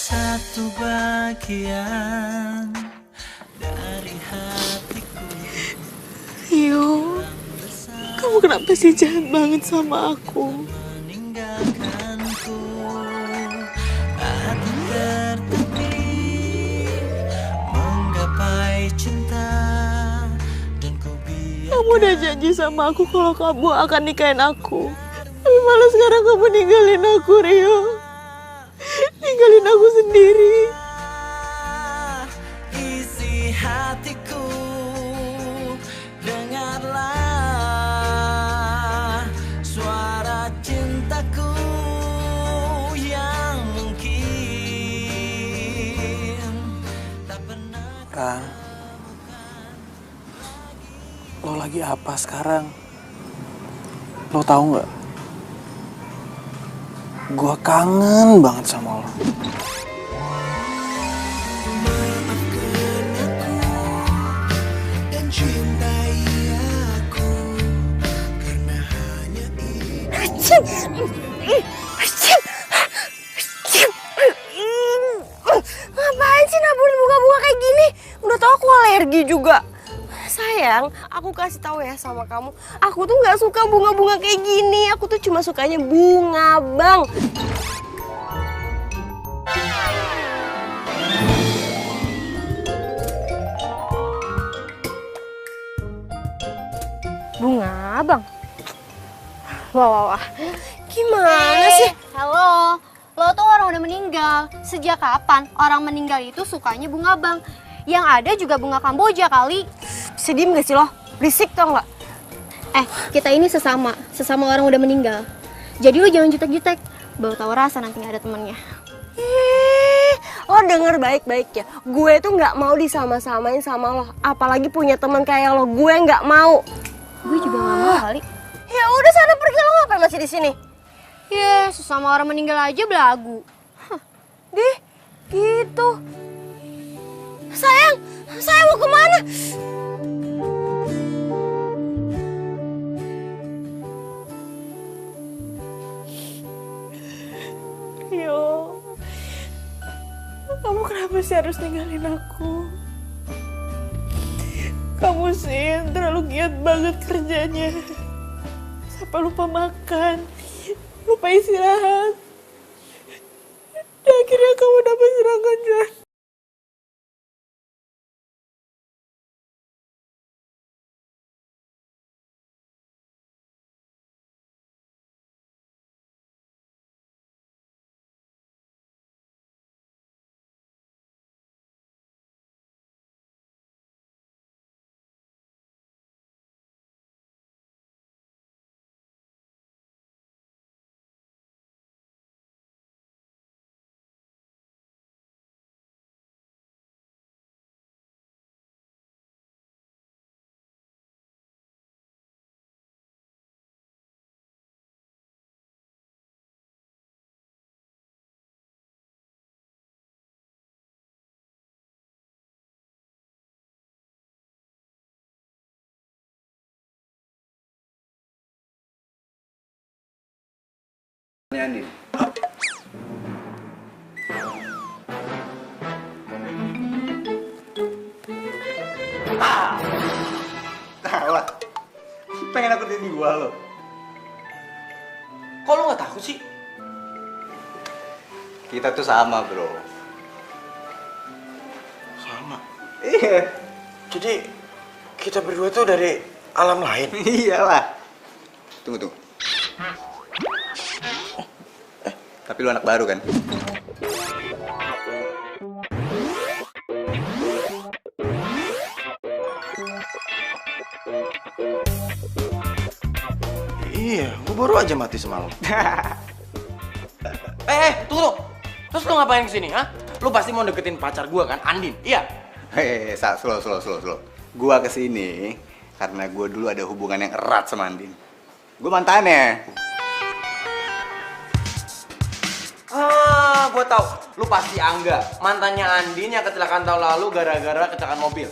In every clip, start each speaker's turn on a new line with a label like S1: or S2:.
S1: satu bagian dari hatiku.
S2: Rio, kamu kenapa sih jahat banget sama aku?
S1: Meninggalkanku, hati tertatih menggapai cinta, dan ku biar
S2: Kamu udah janji sama aku kalau kamu akan nikahin aku. Tapi malah sekarang kamu ninggalin aku, Rio. Ninggalin aku sendiri.
S1: isi hatiku. Dengarlah suara cintaku yang mungkin tak pernah.
S3: Ran, lo lagi apa sekarang? Lo tahu nggak? Gua kangen banget sama lo.
S2: Ngapain sih naburin bunga-bunga kayak gini? Udah tau aku alergi juga. Sayang, aku kasih tahu ya sama kamu, aku tuh nggak suka bunga-bunga kayak gini. Aku tuh cuma sukanya bunga bang. Bunga bang. Wah. Gimana sih?
S4: Halo, lo tuh orang udah meninggal. Sejak kapan orang meninggal itu sukanya bunga bang? Yang ada juga bunga Kamboja kali.
S2: Sedih gak sih lo? Berisik tau nggak?
S4: Kita ini sesama orang udah meninggal. Jadi lo jangan jutek-jutek, baru tahu rasa nanti nggak ada temennya.
S2: Lo denger baik-baik ya. Gue tuh nggak mau disama-samain sama lo. Apalagi punya teman kayak lo. Gue nggak mau.
S4: Gue juga nggak mau kali.
S2: Ya udah sana pergi, lo ngapain masih di sini?
S4: Ya, sesama orang meninggal aja belagu.
S2: Dih, gitu. Sayang mau kemana? Yo, kamu kenapa sih harus ninggalin aku? Kamu sih terlalu giat banget kerjanya. Sampai lupa makan, lupa istirahat. Dan akhirnya kamu dapat serangan jantung.
S5: Andin. Tawa. Pengen aku jadi gua lo.
S3: Kok lo nggak takut sih?
S5: Kita tuh sama, bro.
S3: Sama.
S5: Iya.
S3: Jadi kita berdua tuh dari alam lain.
S5: Iyalah. Tunggu. Tapi lu anak baru kan?
S3: Iya, gue baru aja mati semalam. Tunggu. Terus lu ngapain kesini, ha? Lu pasti mau deketin pacar gue kan, Andin? Iya?
S5: Slow. Gua kesini karena gua dulu ada hubungan yang erat sama Andin. Gua mantannya.
S3: Gue tahu. Lu pasti Angga, mantannya Andin yang kecelakaan tahun lalu gara-gara kecelakaan mobil.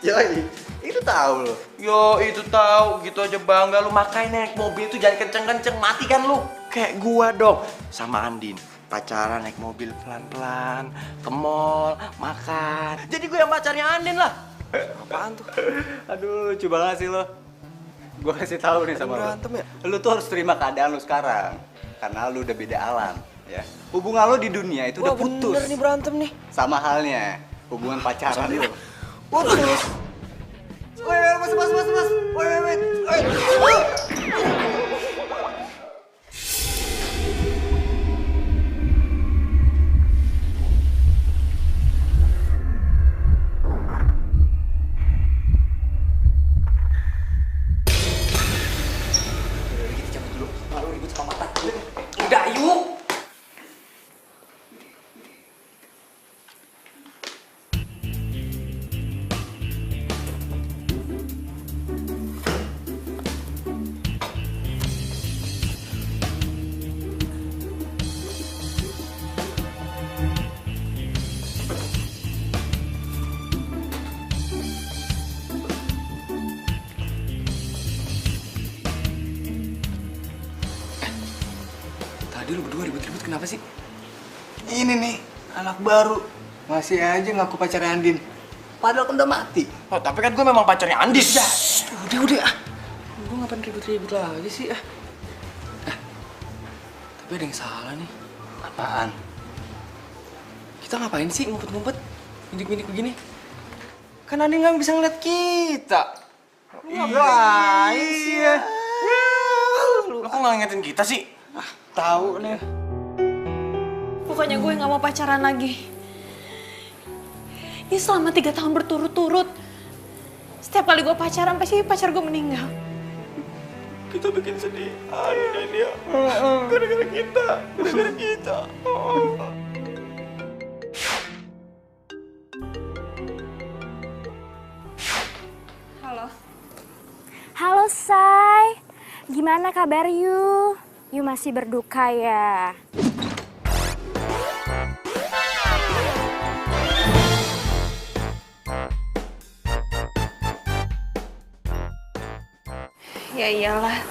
S5: Yoi, itu tahu lo.
S3: Yo, itu tahu. Gitu aja bangga lu, makanya naik mobil itu jangan kenceng-kenceng, mati kan lu. Kayak gua dong sama Andin. pacaran naik mobil pelan-pelan, ke mall, makan. Jadi gue yang pacarnya Andin lah. Apaan tuh?
S5: Aduh, lucu banget sih lo. Gue kasih tahu nih sama
S3: Berantem
S5: lo.
S3: ya?
S5: Lu tuh harus terima keadaan lu sekarang. Karena lu udah beda alam, ya. Hubungan lo di dunia itu udah putus.
S3: Bener nih berantem nih.
S5: Sama halnya hubungan pacaran lo.
S3: Putus.
S5: Woi, mas. Woi.
S3: Udah, yuk. Tadi lu berdua ribut-ribut kenapa sih?
S5: Ini nih, anak baru. Masih aja ngaku pacarnya Andin. Padahal kan udah mati.
S3: Oh, tapi kan gue memang pacarnya Andin.
S6: Udah ah. Gue ngapain ribut-ribut lagi sih ah? Tapi ada yang salah nih.
S5: Apaan?
S6: Kita ngapain sih ngumpet-ngumpet? Mindik-mindik begini?
S3: Kan Andin nggak bisa ngeliat kita.
S5: Ngapain sih ya?
S3: Lu kok nggak ngingetin kita sih?
S5: Tahu nih.
S7: Pokoknya gue gak mau pacaran lagi. Ini selama 3 tahun berturut-turut. Setiap kali gue pacaran, pasti pacar gue meninggal.
S3: Kita bikin sedih Andin ya. Gara-gara kita.
S7: Halo.
S8: Halo Say, gimana kabar you? You masih berduka ya?
S7: Ya iyalah.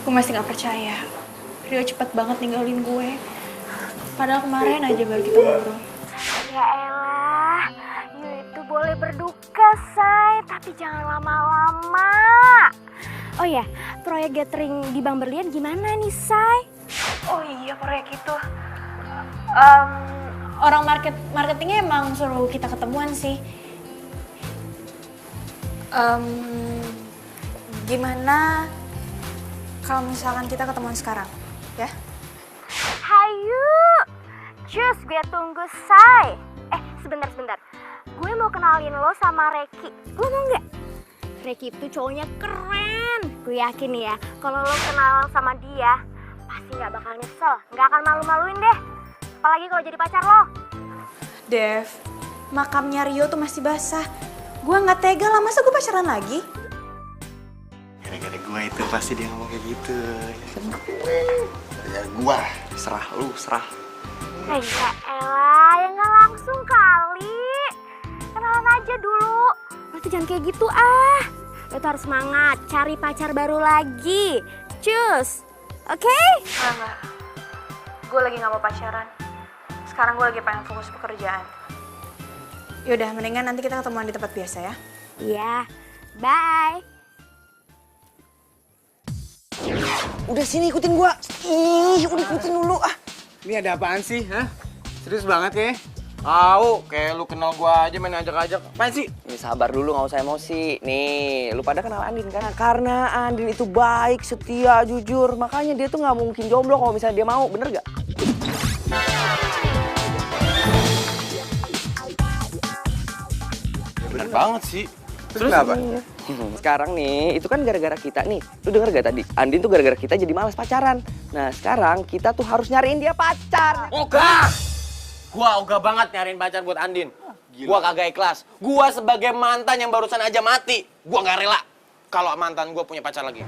S7: Gue masih gak percaya. Rio cepet banget ninggalin gue. Padahal kemarin aja baru kita ngobrol.
S8: Ya elah, you itu boleh berduka Say, tapi jangan lama-lama. Oh ya, proyek gathering di Bang Berlian gimana nih, Say?
S7: Oh iya, proyek itu. Orang marketingnya emang suruh kita ketemuan sih. Gimana kalau misalkan kita ketemuan sekarang, ya?
S8: Hayu, cus gue tunggu, Say. Sebentar. Gue mau kenalin lo sama Reki. Lo mau nggak? Reki itu cowoknya keren. Gue yakin ya, kalau lo kenal sama dia, pasti nggak bakal nyesel, nggak akan malu-maluin deh. Apalagi kalau jadi pacar lo.
S7: Dev, makamnya Rio tuh masih basah. Gue nggak tega lah, masa gue pacaran lagi?
S5: Gara-gara gue itu pasti dia ngomong kayak gitu. Ya gue, serah lu, serah.
S8: Ya elah, ya nggak langsung kali. Kenalan aja dulu. Lo tuh jangan kayak gitu ah. Lo tuh harus semangat, cari pacar baru lagi. Cus, oke?
S7: Enggak. Gue lagi nggak mau pacaran. Sekarang gue lagi pengen fokus pekerjaan. Yaudah, mendingan nanti kita ketemuan di tempat biasa ya.
S8: Iya, bye.
S6: Udah sini ikutin gua. Udah ikutin dulu ah.
S5: Ini ada apaan sih, hah? Serius banget ya?
S3: Kayak lu kenal gua aja main ajak-ajak. Apaan sih?
S6: Nih sabar dulu, nggak usah emosi. Nih, lu pada kenal Andin kan? Karena Andin itu baik, setia, jujur. Makanya dia tuh nggak mungkin jomblo kalau misalnya dia mau, bener gak?
S3: Bener banget sih.
S5: Terus kenapa?
S6: Sekarang nih, itu kan gara-gara kita nih. Lu denger gak tadi? Andin tuh gara-gara kita jadi malas pacaran. Nah, sekarang kita tuh harus nyariin dia pacar.
S3: Ogah! Gua ogah banget nyariin pacar buat Andin. Gua kagak ikhlas. Gua sebagai mantan yang barusan aja mati, gua nggak rela kalau mantan gua punya pacar lagi.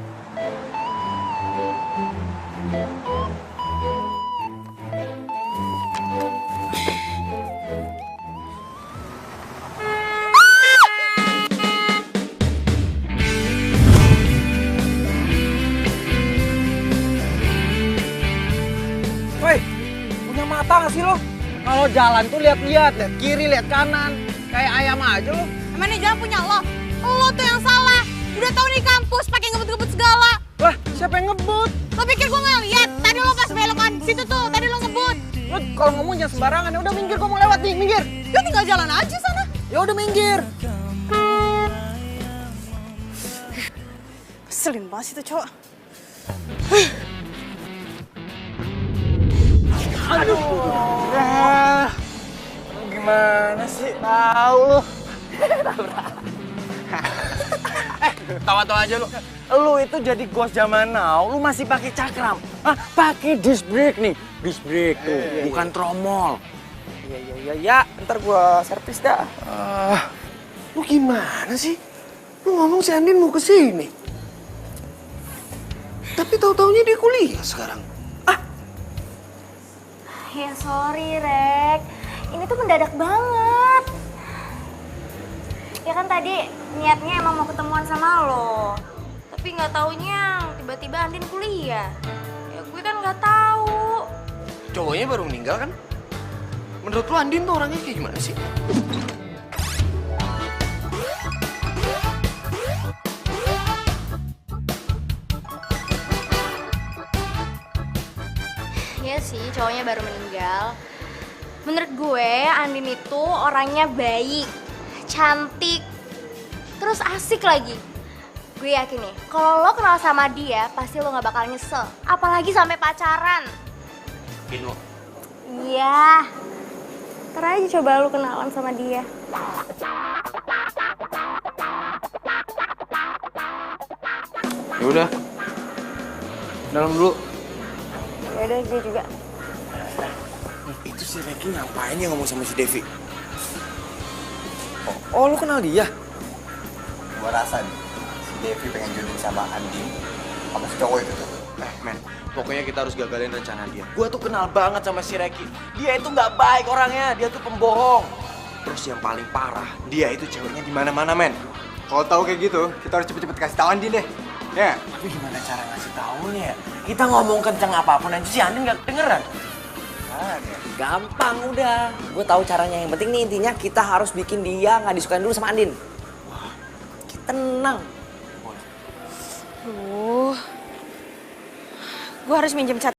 S5: Woi,
S3: mata nggak sih lo? Kalau jalan tuh lihat-lihat, lihat kiri, lihat kanan. Kayak ayam aja lo.
S7: Emang ini jalan punya lo? Lo tuh yang salah. Udah tahu nih kampus pakai ngebut-ngebut segala.
S3: Lah, siapa yang ngebut?
S7: Lo pikir gue nggak lihat? Tadi lo pas belokan situ tuh, tadi lo ngebut.
S3: Lo kalau ngomong jangan sembarangan. Ya udah minggir, gua mau lewat nih, minggir.
S7: Lo tinggal jalan aja sana.
S3: Ya udah minggir.
S7: Keselin banget sih tuh cowok.
S3: Aduh. Gimana sih? Tahu lu. Tawa-tawa aja lu. Lu itu jadi ghost zaman now, lu masih pakai cakram. Ah, pakai disc brake nih. Disc brake tuh, bukan tromol.
S6: Ya, ntar gua servis dah.
S9: Lu gimana sih? Lu ngomong si Andin mau kesini. Tapi tahu-taunya dia kuliah sekarang.
S8: Ya sorry, Rek. Ini tuh mendadak banget. Ya kan tadi niatnya emang mau ketemuan sama lo. Tapi nggak taunya tiba-tiba Andin kuliah. Ya gue kan nggak tahu.
S9: Cowoknya baru meninggal kan? Menurut lu Andin tuh orangnya kayak gimana sih?
S8: Iya sih, cowoknya baru meninggal. Menurut gue, Andin itu orangnya baik, cantik, terus asik lagi. Gue yakin nih, kalau lo kenal sama dia, pasti lo gak bakal nyesel. Apalagi sampai pacaran.
S9: Yakin lo?
S8: Iya. Ntar aja coba lo kenalan sama dia.
S9: Ya udah. Dalam dulu.
S8: Yaudah, gue juga.
S9: Itu si Reki ngapain ya ngomong sama si Devi?
S3: Oh, lu kenal dia?
S5: Gua rasa nih, si Devi pengen jodohin sama Andin sama si cowok itu tuh.
S3: Men, pokoknya kita harus gagalin rencana dia. Gua tuh kenal banget sama si Reki. Dia itu nggak baik orangnya, dia tuh pembohong. Terus yang paling parah, dia itu ceweknya di mana-mana, men.
S5: Kalau tahu kayak gitu, kita harus cepet-cepet kasih tahu Andin deh. Ya.
S3: Tapi gimana cara ngasih taunya ya? Kita ngomong kenceng apapun aja si Andin nggak kedengeran.
S6: Gampang udah. Gue tahu caranya. Yang penting nih intinya kita harus bikin dia nggak disukain dulu sama Andin. Tenang.
S7: Gue harus minjem cat.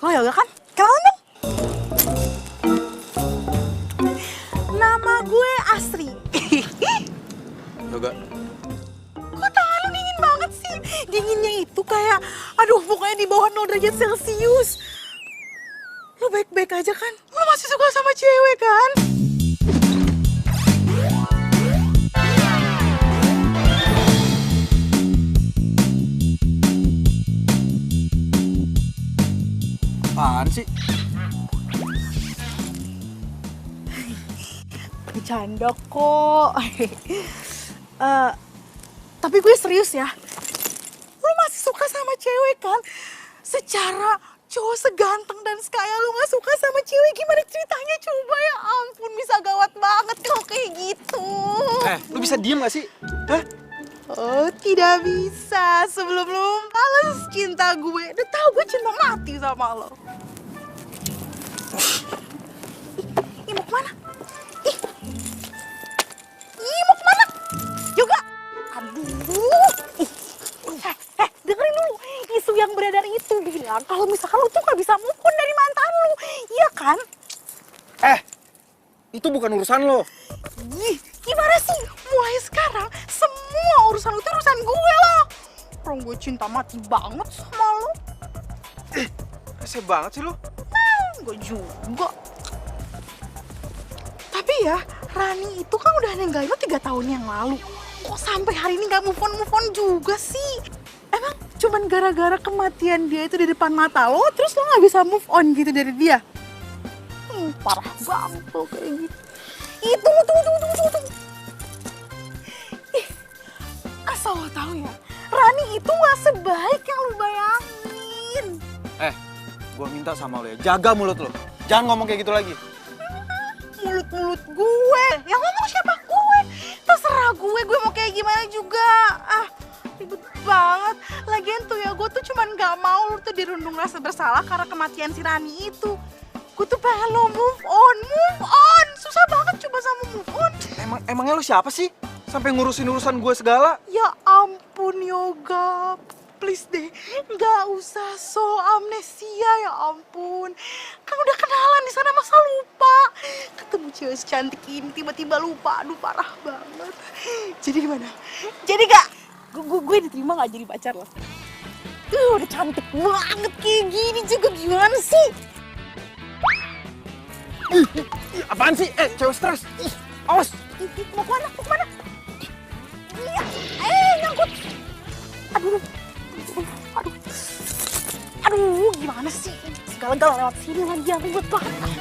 S7: Lo Yoga kan? Kenalan dong. Nama gue Asri.
S9: Yoga.
S7: Kok tangan lu dingin banget sih? Dinginnya itu kayak, aduh pokoknya di bawah 0 derajat Celcius. Lo baik-baik aja kan? Lo masih suka sama cewek kan?
S3: Apaan sih?
S7: Bercanda kok. Tapi gue serius ya. Lu masih suka sama cewek kan? Secara cowok seganteng dan sekaya lu gak suka sama cewek, gimana ceritanya? Coba, ya ampun, bisa gawat banget kalau kayak gitu.
S3: Lu bisa diem gak sih? Hah?
S7: Oh, tidak bisa. Sebelum lu balas cinta gue, udah tahu gue cinta mati sama lo. Ih, mau kemana? Ih, mau kemana? Yoga! Aduh! Dengerin dulu. Isu yang beredar itu bilang kalau misalkan lu tuh gak bisa move on dari mantan lu. Iya kan?
S3: Itu bukan urusan lo.
S7: Ih, gimana sih? Mulai sekarang, semua urusan lu itu urusan gue loh. Orang gue cinta mati banget sama lu.
S3: Rese banget sih lu.
S7: Gue juga. Tapi ya, Rani itu kan udah ninggalin lu 3 tahun yang lalu. Kok sampai hari ini gak move on juga sih? Emang cuman gara-gara kematian dia itu di depan mata lo, terus lo gak bisa move on gitu dari dia? Parah banget lo kayak gitu. Tunggu. Ih, asal lo tahu ya, Rani itu gak sebaik yang lo bayangin.
S3: Gua minta sama lo ya, jaga mulut lo. Jangan ngomong kayak gitu lagi.
S7: Mulut gue, yang ngomong siapa? Gue. Terserah gue mau kayak gimana juga. Ribet banget. Lagian tuh ya, gue tuh cuman gak mau lu tuh dirundung rasa bersalah karena kematian si Rani itu. Gue tuh pengen lo move on. Susah banget coba sama move on.
S3: Emangnya lu siapa sih? Sampai ngurusin urusan gue segala?
S7: Ya ampun Yoga, please deh, gak usah so amnesia, ya ampun. Kan udah kenalan di sana, masa lupa? Ketemu cewek secantik ini tiba-tiba lupa, aduh parah banget. Jadi gimana? Jadi gak? Gue diterima gak jadi pacar lo? Udah cantik banget kayak gini juga, gimana sih?
S3: Apaan sih? Cewek stres. Awas.
S7: Mau kemana? Iya, nyangkut. Aduh, gimana sih? Segala-gala lewat sini lagi, yang ribet banget.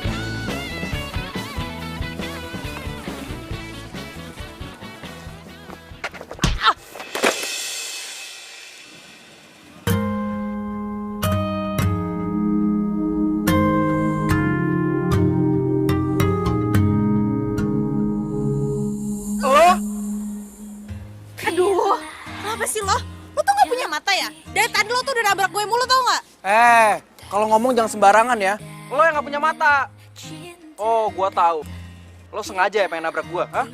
S7: Kenapa sih lo? Lo tuh gak punya mata ya? Dari tadi lo tuh udah nabrak gue mulu, tau gak?
S3: Kalau ngomong jangan sembarangan ya. Lo yang gak punya mata. Oh, gua tahu. Lo sengaja ya pengen nabrak gua, hah?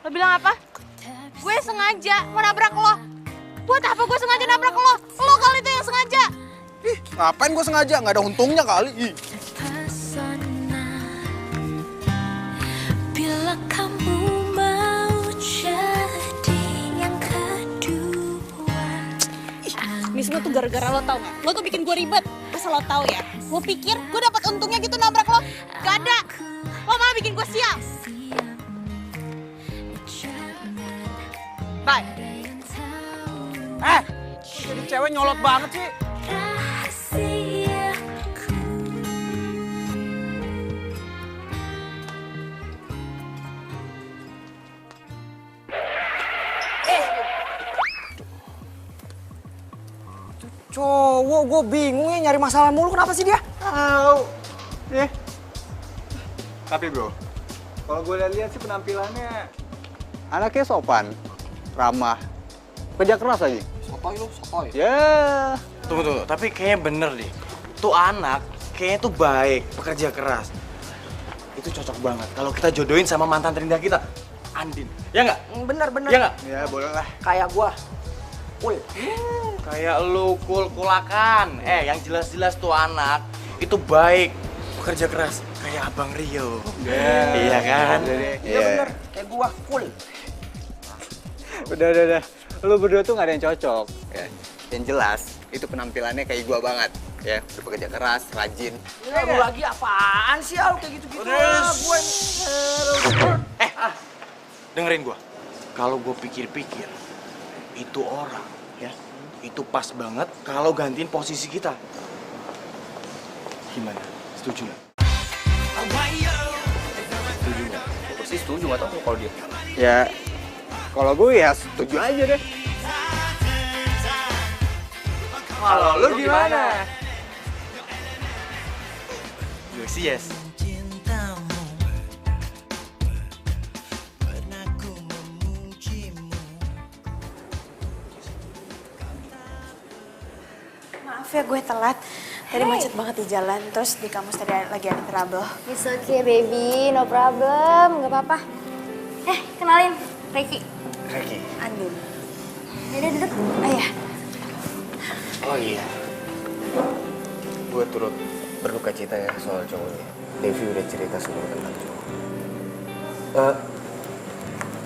S4: Lo bilang apa? Gue sengaja mau nabrak lo. Buat apa gue sengaja nabrak lo? Lo kali itu yang sengaja.
S3: Ngapain gua sengaja? Nggak ada untungnya kali.
S1: Bila kamu mau jadi yang kedua.
S7: Ini semua tuh gara-gara lo, tau gak? Lo tuh bikin gue ribet. Asal lo tau ya, lo pikir gue dapat untungnya gitu nabrak lo? Gak ada. Lo malah bikin gue sial. Bye.
S3: Jadi cewek nyolot banget sih.
S6: Cowok, gue bingung ya nyari masalah mulu. Kenapa sih dia?
S5: Tapi bro, kalau gue lihat sih penampilannya anaknya sopan, ramah, kerja keras lagi.
S6: Sotoy.
S5: Ya.
S3: Tunggu. Tapi kayaknya bener deh. Tuh anak kayaknya tuh baik, pekerja keras. Itu cocok banget kalau kita jodohin sama mantan terindah kita, Andin. Ya nggak?
S6: Bener.
S3: Ya nggak?
S5: Ya boleh lah.
S6: Kayak gua. Cool.
S3: Kayak lu kulakan. Yang jelas-jelas tuh anak itu baik, pekerja keras. Kayak Abang Rio. Iya kan?
S6: Iya bener. Kayak gua. Cool.
S5: Udah. Lu berdua tuh gak ada yang cocok. Ya. Yang jelas, itu penampilannya kayak gua banget. Ya, bekerja keras, rajin.
S6: Ya, lu lagi apaan sih lu kayak gitu-gitu?
S3: Dengerin gua. Kalau gua pikir-pikir, itu orang, ya, itu pas banget kalau gantiin posisi kita. Gimana? Setuju nggak?
S5: Setuju nggak?
S6: Gue sih setuju, gak tau kalau dia.
S5: Ya, Kalau gue ya setuju aja deh.
S3: Kalau lu gimana? Gue sih yes.
S2: Maaf ya gue telat. Tadi macet banget di jalan, terus di kampus tadi lagi ada trouble.
S8: It's okay baby, no problem, gak apa-apa. Kenalin, Reiki.
S3: Reki.
S2: Andin.
S8: Yaudah duduk.
S2: Ayah.
S3: Oh iya. Gue turut berduka cita ya soal cowoknya. Devi udah cerita semua tentang cowok.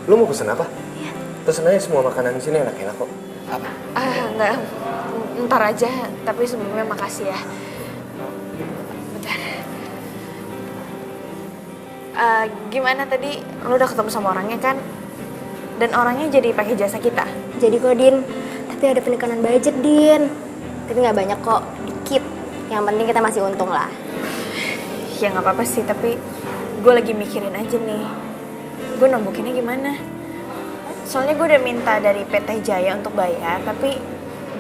S3: Lu mau pesen apa? Iya. Pesen aja semua makanan di sini enak-enak kok. Apa?
S2: Enggak. Ntar aja, tapi sebelumnya makasih ya. Bentar. Gimana tadi? Lu udah ketemu sama orangnya kan? Dan orangnya jadi pakai jasa kita?
S8: Jadi kok Din, tapi ada penekanan budget Din. Tapi nggak banyak kok, dikit. Yang penting kita masih untung lah.
S2: Ya nggak apa-apa sih, tapi gue lagi mikirin aja nih. Gue nombokinnya gimana? Soalnya gue udah minta dari PT Jaya untuk bayar, tapi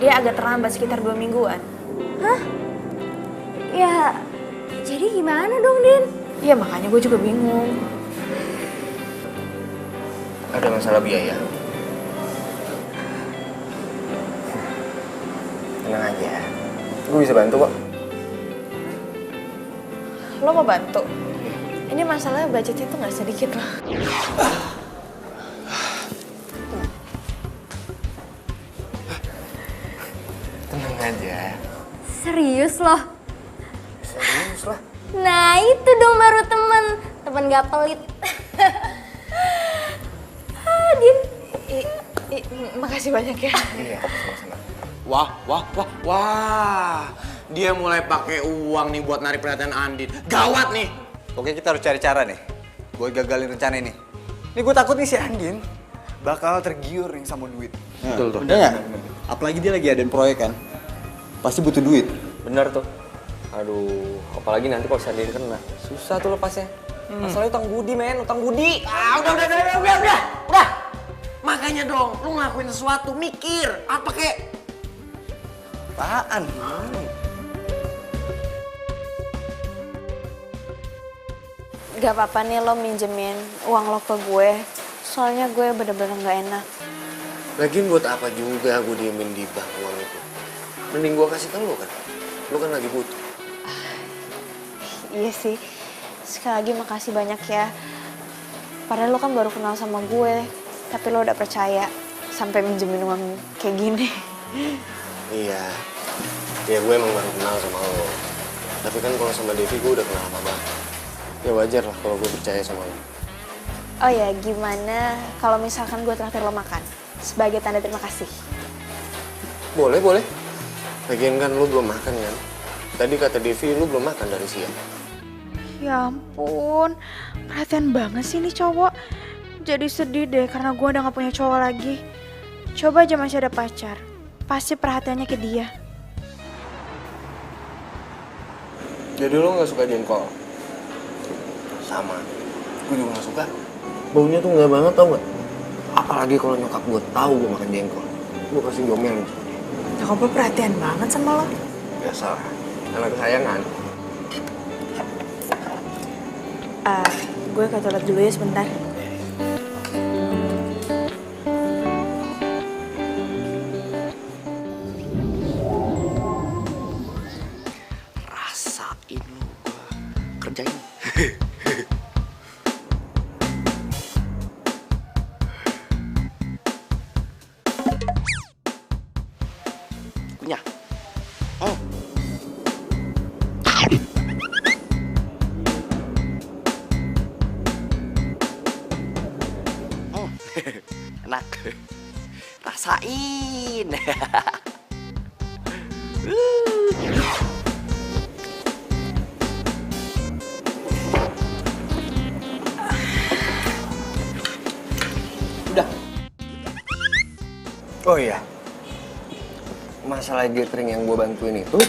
S2: dia agak terlambat sekitar 2 mingguan.
S8: Hah? Ya, jadi gimana dong Din?
S2: Iya makanya gue juga bingung.
S3: Ada masalah biaya. Tenang aja. Gue bisa bantu kok.
S2: Lo mau bantu? Ini masalahnya budgetnya tuh nggak sedikit loh.
S3: Tenang aja.
S8: Serius loh?
S3: Serius lah.
S8: Nah itu dong baru temen gak pelit. Din.
S2: Makasih banyak ya.
S3: Iya, sama-sama. Wah. Dia mulai pakai uang nih buat narik perhatian Andin. Gawat nih.
S5: Oke, kita harus cari cara nih buat gagalin rencana ini. Ini gue takut nih si Andin bakal tergiur yang sama duit.
S3: Betul tuh.
S5: Bener nggak? Apalagi dia lagi adain proyek kan. Pasti butuh duit.
S6: Bener tuh. Aduh, apalagi nanti kalau Sandin kena. Susah tuh lepasnya. Masalahnya utang budi, men. Utang budi.
S3: Udah. Makanya dong, lu ngelakuin sesuatu, mikir. Apa kek?
S5: Apaan?
S2: Gak apa-apa nih lo minjemin uang lo ke gue. Soalnya gue bener-bener gak enak.
S3: Lagian buat apa juga gue diemin di bank uang itu? Mending gue kasih ke lu kan. Lu kan lagi butuh.
S2: Iya sih. Sekali lagi makasih banyak ya. Padahal lo kan baru kenal sama gue. Tapi lo udah percaya sampai minjemin uang kayak gini.
S3: Iya. Ya gue emang baru kenal sama lo. Tapi kan kalau sama Devi gue udah kenal lama banget. Ya wajar lah kalau gue percaya sama lo.
S2: Oh ya, gimana kalau misalkan gue traktir lo makan? Sebagai tanda terima kasih.
S3: Boleh. Lagian kan lu belum makan kan? Tadi kata Devi lu belum makan dari siang.
S7: Ya ampun, perhatian banget sih nih cowok. Jadi sedih deh karena gue udah gak punya cowok lagi. Coba aja masih ada pacar, pasti perhatiannya ke dia.
S3: Jadi lu gak suka jengkol? Sama, gue juga gak suka. Baunya tuh gak banget tau gak? Apalagi kalau nyokap gue tahu gue makan jengkol. Gue pasti diomelin sama dia.
S7: Nyokap lo perhatian banget sama lo.
S3: Biasalah, anak kesayangan.
S2: Gue ke toilet dulu ya sebentar.
S3: Rasain lu gue kerjain. Punya. Oh. Enak. Rasain. Udah. Oh iya. Masalah gathering yang gue bantuin itu,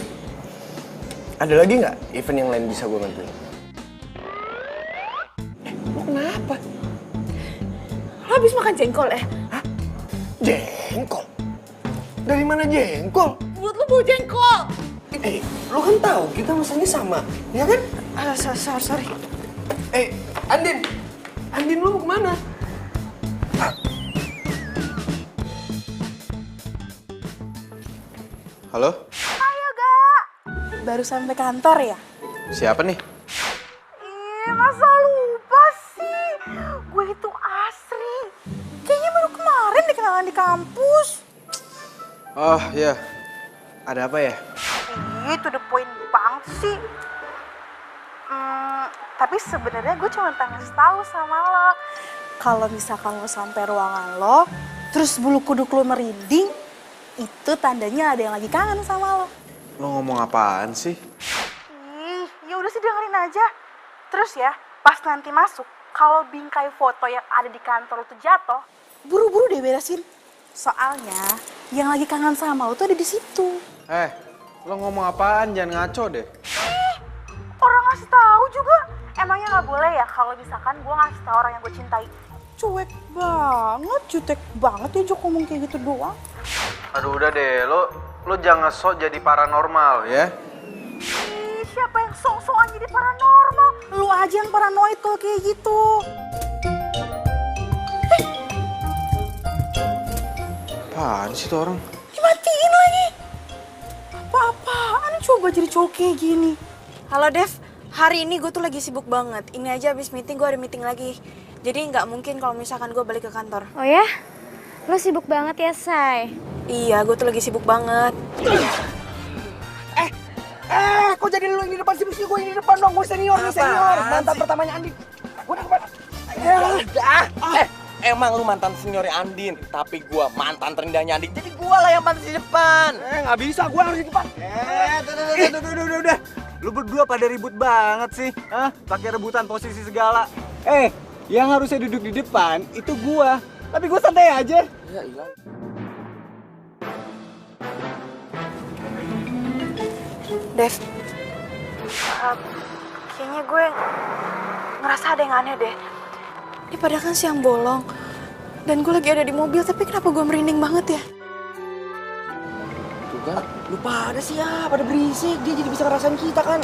S3: ada lagi nggak event yang lain bisa gue bantuin? Lo kenapa?
S7: Lo Lo habis makan jengkol ya?
S9: Jengkol? Dari mana jengkol?
S7: Mulut lo bau jengkol.
S9: Lo kan tahu kita masalahnya sama, ya kan?
S7: Sorry.
S9: Andin! Andin lu mau kemana?
S5: Halo?
S7: Ayo, Gak. Baru sampai kantor ya?
S5: Siapa nih?
S7: Masa lupa sih? Gue itu Asri. Kayaknya baru kemarin dikenalan di kampus.
S5: Oh iya, ada apa ya?
S7: To the point banget sih. Tapi sebenarnya gue cuma pengen ngasih tahu sama lo. Kalau misalkan lo sampai ruangan lo, terus bulu kuduk lo merinding, itu tandanya ada yang lagi kangen sama lo.
S5: Lo ngomong apaan sih?
S7: Ya udah sih dengerin aja. Terus ya, pas nanti masuk, kalau bingkai foto yang ada di kantor lo tuh jatuh, buru-buru deh beresin. Soalnya yang lagi kangen sama lo tuh ada di situ.
S5: Lo ngomong apaan? Jangan ngaco deh.
S7: Orang ngasih tahu juga. Emangnya nggak boleh ya kalau misalkan gue ngasih tahu orang yang gue cintai? Cuek banget, jutek banget ya Jok ngomong kayak gitu doang.
S5: Aduh udah deh, lo jangan sok jadi paranormal ya.
S7: Siapa yang sok-sokan jadi paranormal? Lu aja yang paranoid kalau kayak gitu.
S5: Apaan sih tuh orang?
S7: Dimatiin lagi. Apa-apaan coba jadi cowok kayak gini.
S2: Halo Dev, hari ini gue tuh lagi sibuk banget. Ini aja abis meeting, gue ada meeting lagi. Jadi nggak mungkin kalau misalkan gue balik ke kantor.
S8: Oh ya? Lo sibuk banget ya, Say?
S2: Iya, gue tuh lagi sibuk banget.
S9: Kok jadi lu yang di depan sih? Mesti gue yang di depan dong. Gue senior nih, senior. Mantan pertamanya Andin. Gue di depan.
S6: Emang lu mantan seniornya Andin, tapi gua mantan terindahnya Andin. Jadi gua lah yang pantas di depan.
S9: Nggak bisa, gue harus di depan.
S5: Udah. Lu berdua pada ribut banget sih. Pakai rebutan posisi segala. Yang harusnya duduk di depan itu gua. Tapi gua santai aja.
S6: Ya ilah.
S2: Dev, kayaknya gue ngerasa ada yang aneh deh. Ini padahal kan siang bolong. Dan gue lagi ada di mobil, tapi kenapa gue merinding banget ya?
S6: Tuh kan, lu pada sih ya, pada berisik. Dia jadi bisa ngerasain kita kan.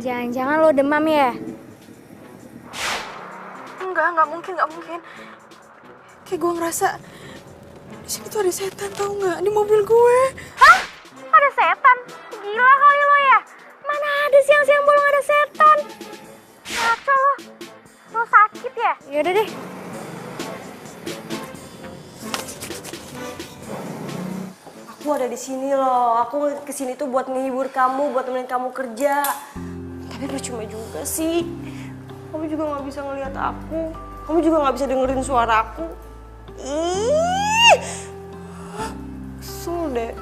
S8: Jangan-jangan lo demam ya?
S2: Enggak mungkin. Kayak gue ngerasa di sini tuh ada setan, tau nggak? Di mobil gue.
S8: Hah? Ada setan? Gila kali lo ya? Mana ada siang-siang bolong ada setan? Ngaco lo. Lo sakit ya? Yaudah deh.
S2: Aku ada di sini loh. Aku kesini tuh buat menghibur kamu, buat temenin kamu kerja. Tapi percuma juga sih. Kamu juga nggak bisa ngelihat aku. Kamu juga nggak bisa dengerin suara aku. Ih, kesel deh.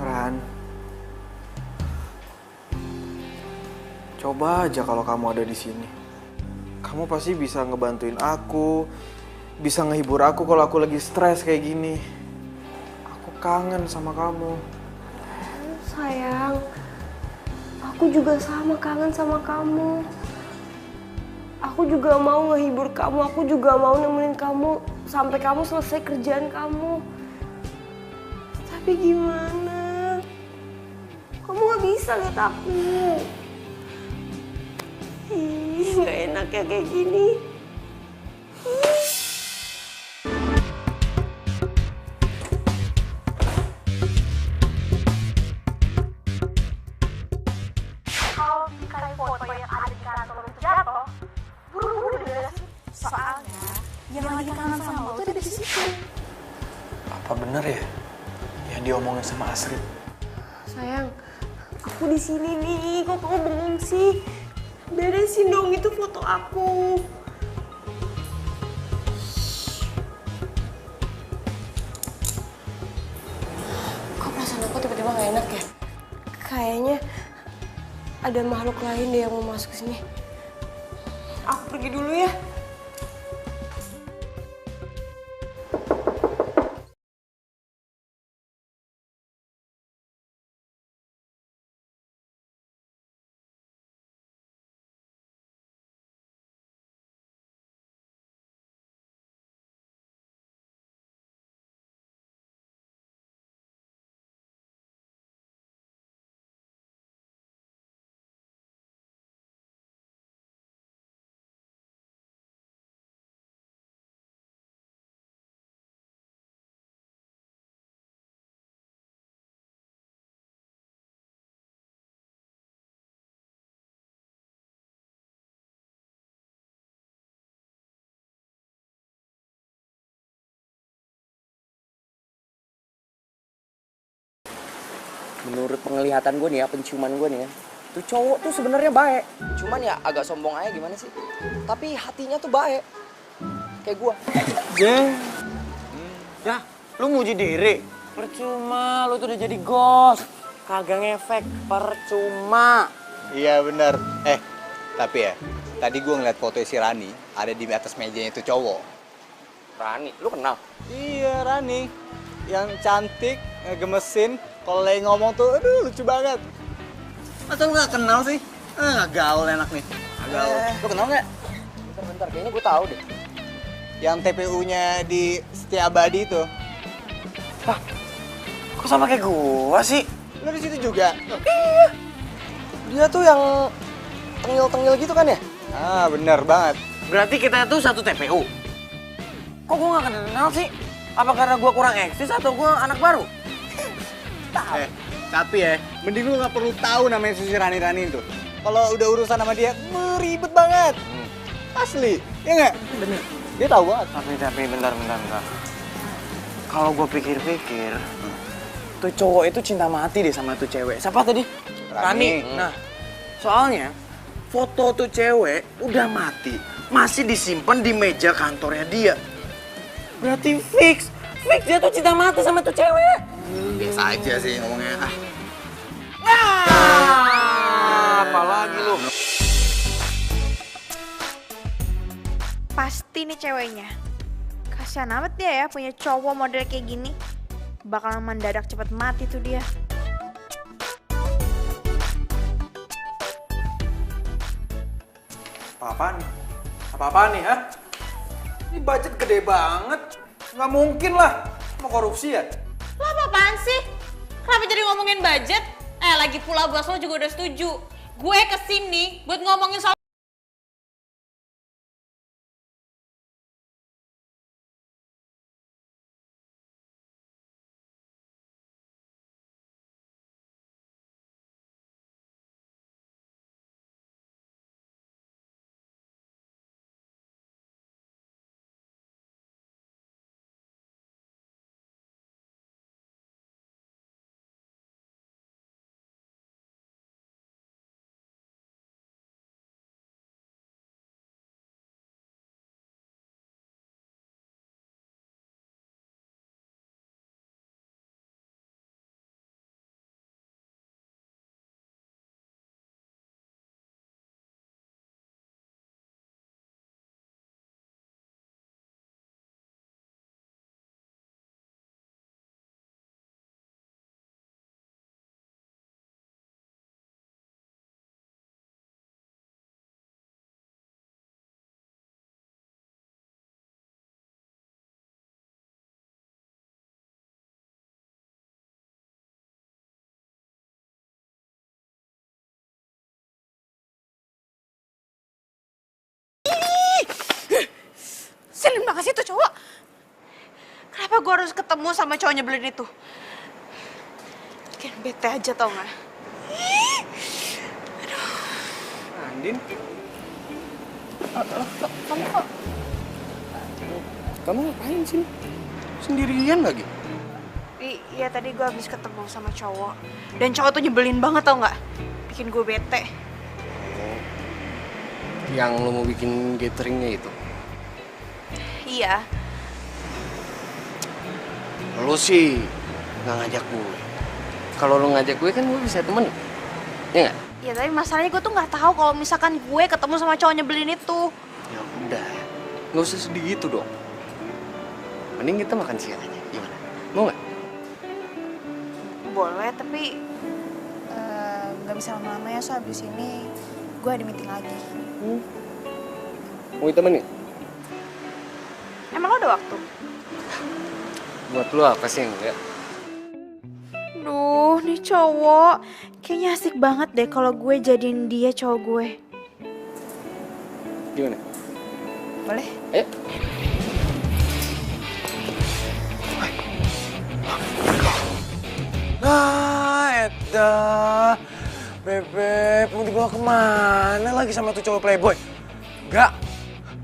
S5: Ran, coba aja kalau kamu ada di sini. Kamu pasti bisa ngebantuin aku, bisa ngehibur aku kalau aku lagi stres kayak gini. Aku kangen sama kamu.
S2: Sayang, aku juga sama kangen sama kamu. Aku juga mau ngehibur kamu, aku juga mau nemenin kamu sampai kamu selesai kerjaan kamu. Tapi gimana? Kamu gak bisa lihat aku. Gak enak ya kayak gini. Kalau bingkai foto yang ada di kantor itu jatuh, buru-buru diberesin. Soalnya yang lagi kangen sama lo tuh ada di situ.
S5: Apa bener ya yang diomongin sama Asri?
S2: Sayang, aku di sini nih. Kok kamu bengong sih? Beresin dong itu foto aku. Kok perasaan aku tiba-tiba gak enak ya? Kayaknya ada makhluk lain deh yang mau masuk ke sini. Aku pergi dulu ya.
S6: menurut penglihatan gue nih ya, penciuman gue nih ya, tuh cowok tuh sebenarnya baik. Cuman ya agak sombong aja gimana sih. Tapi hatinya tuh baik. Kayak gue.
S3: Ya, lu muji diri.
S6: Percuma, lu tuh udah jadi ghost. Kagak ngefek, percuma.
S5: Iya bener. Tapi ya, tadi gue ngeliat foto si Rani ada di atas mejanya itu cowok.
S6: Rani, lu kenal?
S5: Iya Rani, yang cantik, ngegemesin, kalau lagi ngomong tuh, aduh lucu banget. Masa lu gak kenal sih? Gak gaul enak nih. Gak gaul. Lu kenal gak?
S6: Bentar, kayaknya gue tahu deh.
S5: Yang TPU-nya di Setiabadi itu.
S3: Kok sama kayak gua sih?
S5: Lu di situ juga?
S6: Dia tuh yang tengil-tengil gitu kan ya?
S5: Ah bener banget.
S3: Berarti kita tuh satu TPU. Kok gua gak kenal sih? Apa karena gua kurang eksis atau gua anak baru?
S5: Tapi ya, mending lu gak perlu tahu namanya si Rani itu. Kalau udah urusan sama dia, ribet banget. Asli, ya nggak?
S3: Bener.
S5: Dia tahu banget.
S3: Tapi bentar. Kalau gua pikir-pikir, tuh cowok itu cinta mati deh sama tuh cewek. Siapa tadi? Rani. Nah, soalnya foto tuh cewek udah mati, masih disimpan di meja kantornya dia. Berarti fix dia tuh cinta mati sama tuh cewek.
S5: Biasa aja sih ngomongnya.
S3: Apalagi lu?
S7: Pasti nih ceweknya. Kasian amat dia ya punya cowok model kayak gini. Bakalan mendadak cepet mati tuh dia.
S10: Apa-apaan nih, ha? Ini budget gede banget. Nggak mungkin lah. Mau korupsi ya?
S11: Lo apa-apaan sih? Kenapa jadi ngomongin budget? Lagi pula bos lo juga udah setuju. Gue kesini buat ngomongin soal...
S7: Selin banget sih tuh cowok. Kenapa gue harus ketemu sama cowok nyebelin itu? Bikin bete aja tau gak?
S3: Andin?
S6: Kamu ngapain sih? Sendirian lagi?
S7: Iya tadi gue habis ketemu sama cowok. Dan cowok tuh nyebelin banget tau gak? Bikin gue bete.
S3: Yang lo mau bikin gatheringnya itu?
S7: Iya.
S3: Lo sih nggak ngajak gue. Kalau lo ngajak gue kan gue bisa temen. Ya nggak?
S7: Ya tapi masalahnya gue tuh nggak tahu kalau misalkan gue ketemu sama cowok nyebelin itu.
S3: Ya udah, nggak usah sedih gitu dong. Mending kita makan siang aja, gimana? Mau nggak?
S7: Boleh tapi nggak bisa lama-lama ya, so abis ini gue ada meeting lagi.
S3: Mau ditemenin?
S7: Emang lo ada waktu?
S3: Buat lo apa sih enggak?
S7: Duh, nih cowok kayaknya asik banget deh kalau gue jadiin dia cowok gue.
S3: Gimana?
S7: Boleh?
S3: Ayo. Nah, Eda. Bebek, mau dibawa kemana lagi sama tuh cowok playboy? Enggak.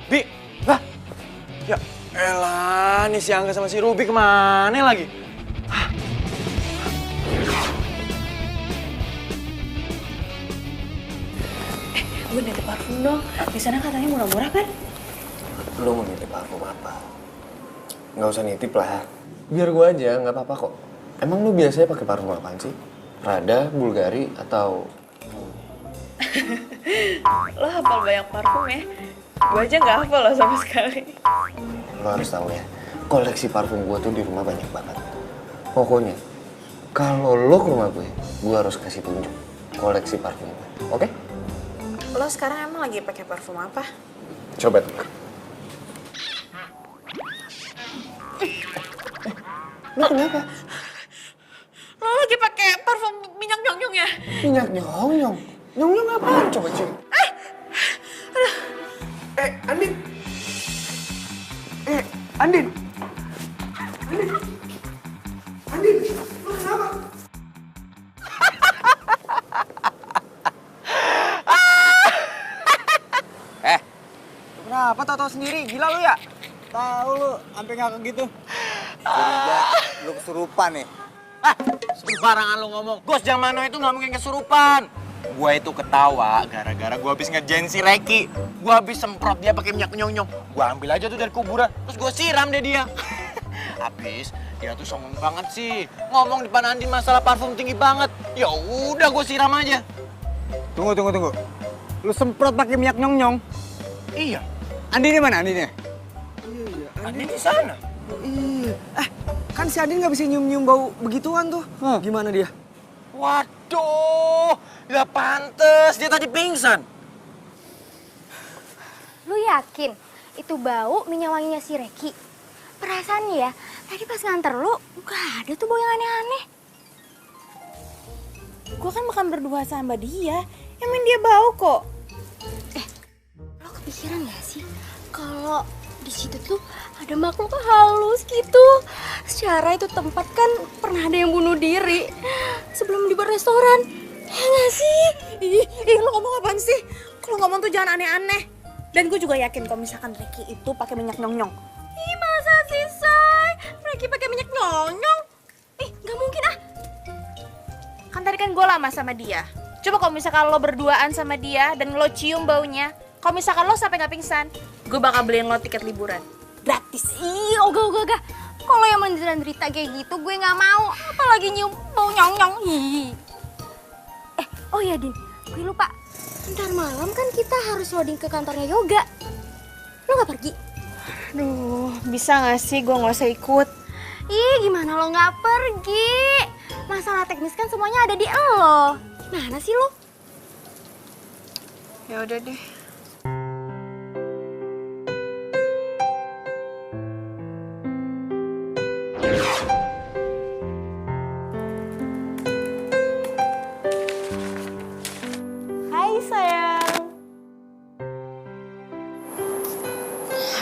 S3: Bi, lah. Ya elah, nih si Angga sama si Ruby kemana lagi?
S11: gue nitip parfum dong. Di sana katanya murah-murah kan?
S3: Lu mau nitip parfum apa? Nggak usah nitip lah. Biar gue aja, nggak apa-apa kok. Emang lu biasanya pakai parfum apaan sih? Prada, Bulgari, atau...
S11: Lo hafal banyak parfum ya? Gue aja nggak hafal lo sama sekali.
S3: Lo harus tahu ya, koleksi parfum gue tuh di rumah banyak banget. Pokoknya, kalau lo ke rumah gue harus kasih tunjuk koleksi parfum gue, oke?
S11: Lo sekarang emang lagi pakai parfum apa?
S3: Coba. Lo kenapa?
S11: Lo lagi pakai parfum minyak nyong-nyong ya?
S3: Minyak nyong-nyong? Nyong-nyong apaan? Coba cium. Andin! Andin! Andin! Andin! Lo kenapa?
S9: Kenapa tau-tau sendiri? Gila lu ya?
S5: Tahu lu, sampai ngakak gitu. Curiga lu kesurupan nih.
S12: Sembarangan lu ngomong. Gos Jamano itu nggak mungkin kesurupan. Gua itu ketawa gara-gara gua habis ngerjain si Reki. Gua habis semprot dia pakai minyak nyong-nyong. Gua ambil aja tuh dari kuburan, terus gua siram deh dia. Habis dia tuh songong banget sih. Ngomong depan Andin masalah parfum tinggi banget. Ya udah gua siram aja.
S5: Tunggu. Lu semprot pakai minyak nyong-nyong?
S12: Iya.
S5: Andinnya mana Andinnya?
S12: Andin di sana.
S9: Iya. Kan si Andin nggak bisa nyium-nyium bau begituan tuh. Gimana dia?
S12: Waduh, ya pantes dia tadi pingsan.
S8: Lu yakin itu bau minyak wanginya si Reki? Perasaan ya, tadi pas nganter lu gak ada tuh bau yang aneh-aneh.
S11: Gue kan makan berdua sama dia. Emang dia bau kok.
S8: Lo kepikiran gak sih kalau di situ tuh ada makhluk halus gitu? Secara itu tempat kan pernah ada yang bunuh diri sebelum dibuat restoran. Ya gak sih?
S11: Ih, lo ngomong apaan sih? Kalau ngomong tuh jangan aneh-aneh. Dan gue juga yakin kalau misalkan Reki itu pakai minyak nyong-nyong.
S8: Ih, masa sih, Say? Reki pakai minyak nyong-nyong? Ih, gak mungkin ah.
S11: Kan tadi kan gue lama sama dia. Coba kalau misalkan lo berduaan sama dia dan lo cium baunya, kalau misalkan lo sampai nggak pingsan, gue bakal beliin lo tiket liburan. Gratis.
S8: Ih, ogah. Kalau yang menderita kayak gitu gue nggak mau. Apalagi nyium bau nyong-nyong. Ih. Oh ya, Din. Gue lupa. Ntar malam kan kita harus loading ke kantornya Yoga. Lo nggak pergi?
S11: Aduh, bisa nggak sih gue nggak usah ikut?
S8: Ih, gimana lo nggak pergi? Masalah teknis kan semuanya ada di lo. Mana sih lo?
S11: Ya udah deh.
S2: Hai sayang.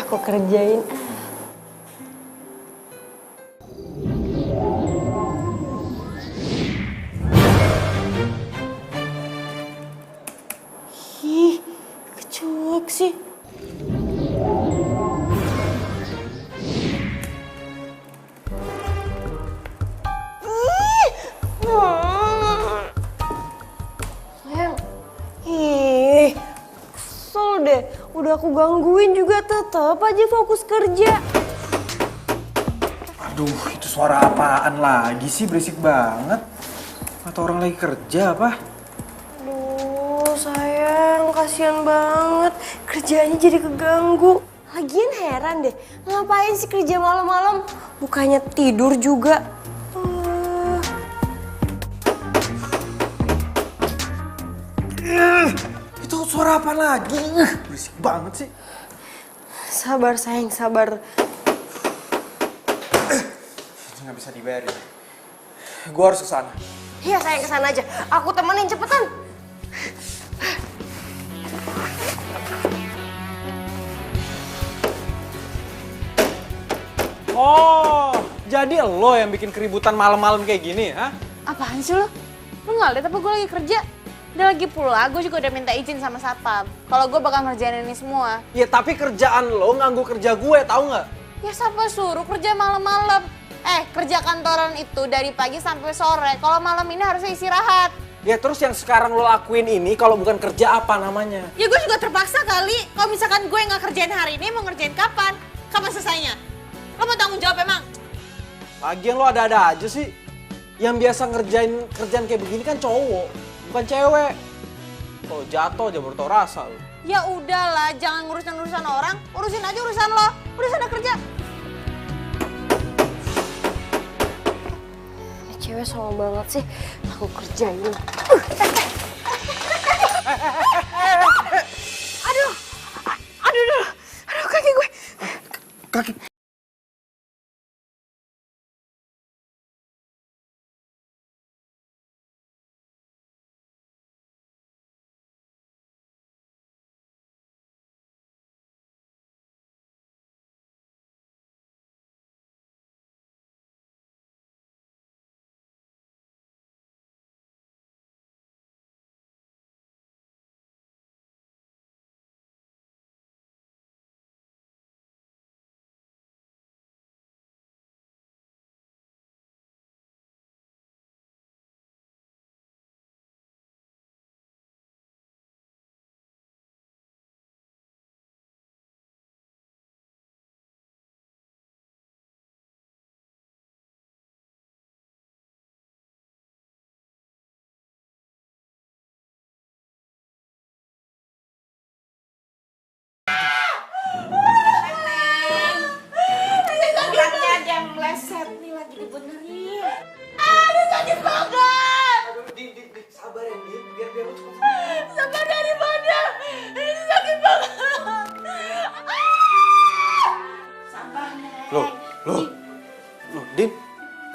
S2: Aku kerjain. Ih, kecuek sih. Sayang. Ih, kesel deh. Udah aku gangguin juga tetep aja fokus kerja.
S10: Aduh, itu suara apaan lagi sih? Berisik banget. Atau orang lagi kerja apa?
S2: Aduh, sayang, kasihan banget. Kerjanya jadi keganggu. Lagian heran deh, ngapain sih kerja malam-malam? Bukannya tidur juga.
S10: Itu suara apa lagi? Berisik banget sih.
S2: Sabar sayang, sabar.
S10: Itu nggak bisa dibiarin. Gue harus ke sana.
S2: Iya sayang, kesana aja. Aku temenin, cepetan.
S10: Oh, jadi lo yang bikin keributan malam-malam kayak gini, ha?
S11: Apaan sih lo? Lo nggak liat apa gue lagi kerja? Dan lagi pula gue juga udah minta izin sama satpam. Kalau gue bakal ngerjain ini semua.
S10: Ya tapi kerjaan lo nganggu kerja gue, tahu nggak?
S11: Ya siapa suruh kerja malam-malam? Kerja kantoran itu dari pagi sampai sore. Kalau malam ini harusnya istirahat.
S10: Ya terus yang sekarang lo lakuin ini kalau bukan kerja apa namanya?
S11: Ya gue juga terpaksa kali. Kalau misalkan gue nggak kerjain hari ini, mau ngerjain kapan? Kapan selesainya? Lo mau tanggung jawab emang?
S10: Lagian lo ada-ada aja sih. Yang biasa ngerjain kerjaan kayak begini kan cowok, bukan cewek. Kalau jatuh aja baru tau rasa lo.
S11: Ya udahlah, jangan ngurusin urusan orang, urusin aja urusan lo. Udah sana kerja.
S2: Cewek sama banget sih, aku kerjain. Aduh, kaki gue.
S3: Kaki.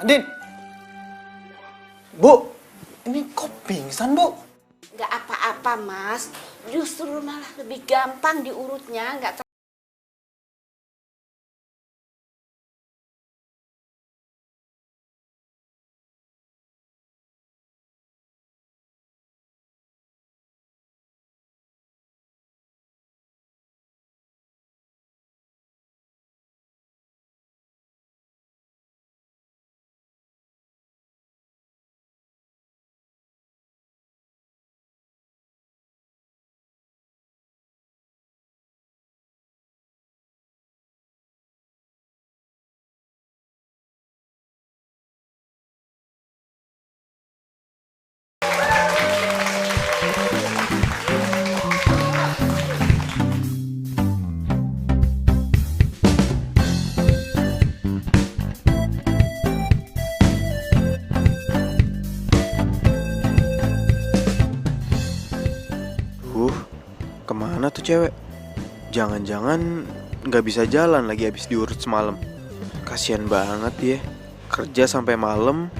S10: Andin, Bu, ini kok pingsan, Bu?
S13: Nggak apa-apa, Mas. Justru malah lebih gampang diurutnya, nggak
S12: Kemana tuh cewek? Jangan-jangan nggak bisa jalan lagi habis diurut semalam. Kasian banget dia. Kerja sampai malam,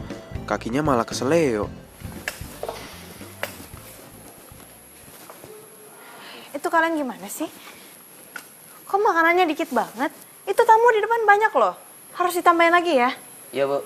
S12: kakinya malah keseleo.
S11: Itu kalian gimana sih? Kok makanannya dikit banget? Itu tamu di depan banyak loh. Harus ditambahin lagi ya?
S6: Iya, Bu.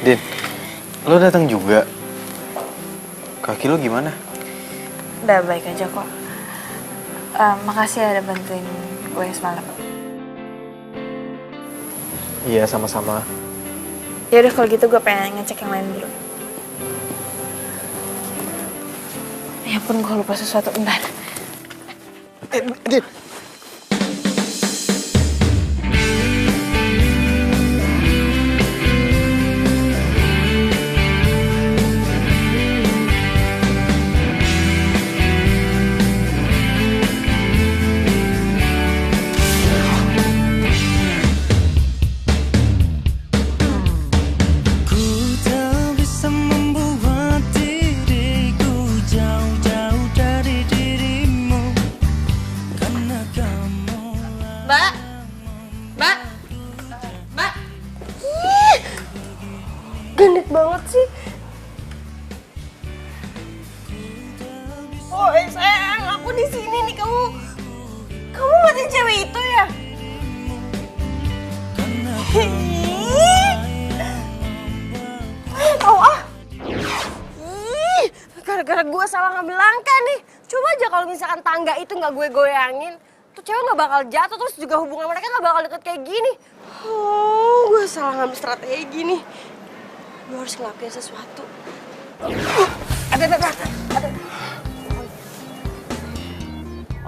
S12: Din, lo datang juga. Kaki lo gimana?
S11: Udah baik aja kok. Makasih ya udah bantuin gue semalam.
S12: Iya, sama-sama.
S11: Ya udah kalau gitu gue pengen ngecek yang lain dulu. Ya ampun, gue lupa sesuatu. Bentar.
S12: Din.
S2: Gendut banget sih. Oh sayang, aku aku di sini nih, kamu ngeliatin cewek itu ya? Gara-gara gue salah ngambil langkah nih. Coba aja kalau misalkan tangga itu nggak gue goyangin, tuh cewek nggak bakal jatuh, terus juga hubungan mereka nggak bakal deket kayak gini. Oh, gue salah ngambil strategi gini. Gue harus ngelakuin sesuatu.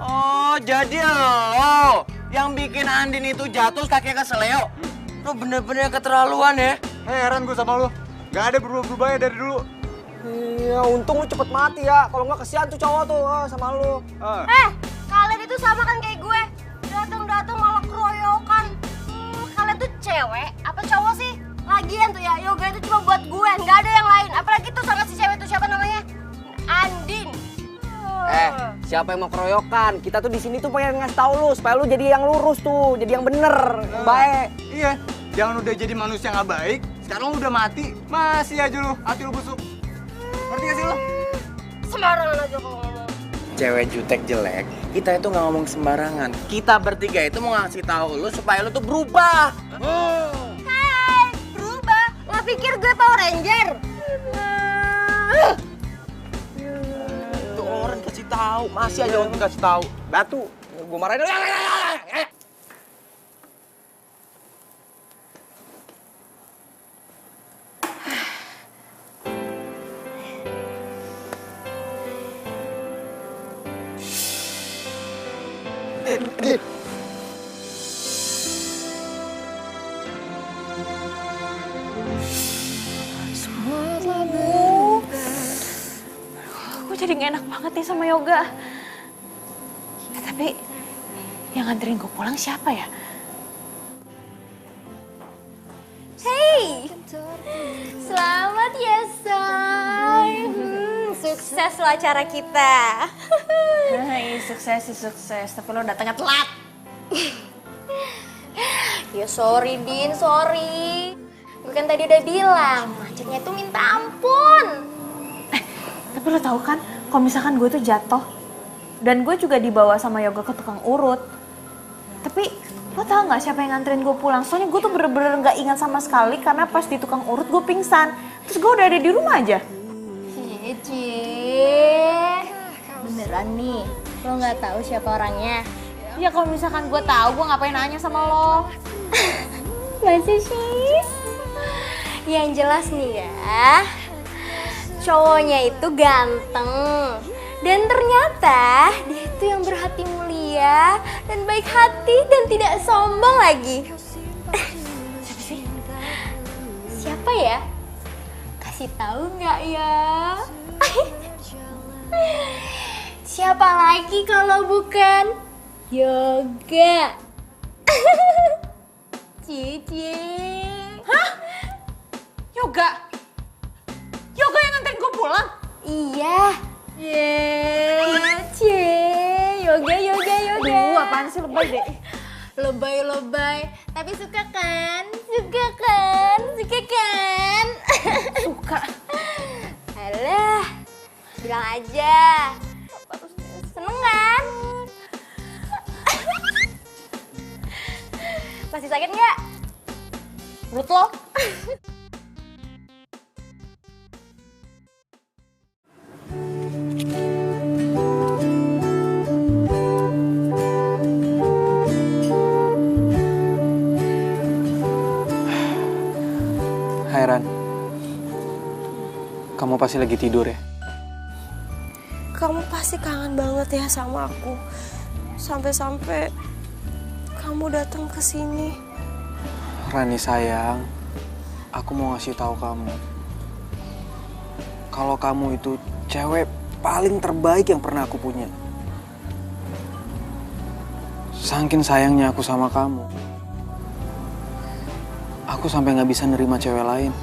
S12: Oh, jadi lo yang bikin Andin itu jatuh kakinya keseleo. Lo bener-bener keterlaluan ya.
S5: Heran gue sama lo. Gak ada berubah-berubahnya dari dulu.
S9: Iya, untung lu cepet mati ya. Kalau nggak kesian tuh cowok tuh sama lu.
S2: Kalian itu sama kan kayak gue. Datang-datang malah keroyokan. Kalian tuh cewek apa cowok sih? Lagian tuh ya, yoga itu cuma buat gue, nggak ada yang lain. Apalagi tuh sama si cewek itu siapa namanya? Andin.
S6: Siapa yang mau keroyokan? Kita tuh di sini tuh pengen ngasih tahu lu supaya lu jadi yang lurus tuh, jadi yang bener, yang baik.
S5: Iya, jangan udah jadi manusia nggak baik. Sekarang lu udah mati, masih aja lu hati lu busuk. Ngerti gak sih lu?
S2: Sembarangan aja kalau ngomong.
S12: Cewek jutek jelek, kita itu nggak ngomong sembarangan. Kita bertiga itu mau ngasih tahu lu supaya lu tuh berubah.
S2: Hai, berubah? Lo pikir gue Power Ranger?
S12: Tuh orang kasih tahu, masih aja untuk kasih tahu.
S6: Batu, gue marahin.
S11: Gue jadi gak enak banget nih sama Yoga. Tapi yang nganterin gue pulang siapa ya?
S4: Hey, selamat ya Say. Sukses lo acara kita.
S11: Hai, sukses. Tapi lo datangnya telat.
S4: Ya sorry Din, sorry. Gue kan tadi udah bilang, macetnya tuh minta ampun.
S11: Tapi lo tahu kan, kalau misalkan gue tuh jatuh dan gue juga dibawa sama Yoga ke tukang urut. Tapi lo tau nggak siapa yang nganterin gue pulang? Soalnya gue tuh bener-bener nggak ingat sama sekali karena pas di tukang urut gue pingsan. Terus gue udah ada di rumah aja.
S4: Cie, beneran nih, lo nggak tahu siapa orangnya?
S11: Ya kalau misalkan gue tahu, gue ngapain nanya sama lo?
S4: Masa sih? Yang jelas nih ya, cowoknya itu ganteng. Dan ternyata dia itu yang berhati mulia dan baik hati dan tidak sombong lagi.
S11: Siapa sih?
S4: Siapa ya? Kasih tahu nggak ya? Siapa lagi kalau bukan Yoga? Cici.
S11: Hah? Yoga? Yoga yang nganterin gue pulang?
S4: Iya. Cie, Yoga.
S11: Aduh, apaan sih lebay deh.
S4: Lebay. Tapi suka kan? Suka.
S11: Suka.
S4: Alah, bilang aja. Seneng kan? Masih sakit nggak?
S11: Perut lo?
S10: Hai Ran, kamu pasti lagi tidur ya?
S2: Kamu pasti kangen banget ya sama aku. Sampai-sampai kamu datang ke sini.
S10: Rani sayang, aku mau ngasih tahu kamu. Kalau kamu itu cewek paling terbaik yang pernah aku punya. Saking sayangnya aku sama kamu, aku sampai nggak bisa nerima cewek lain.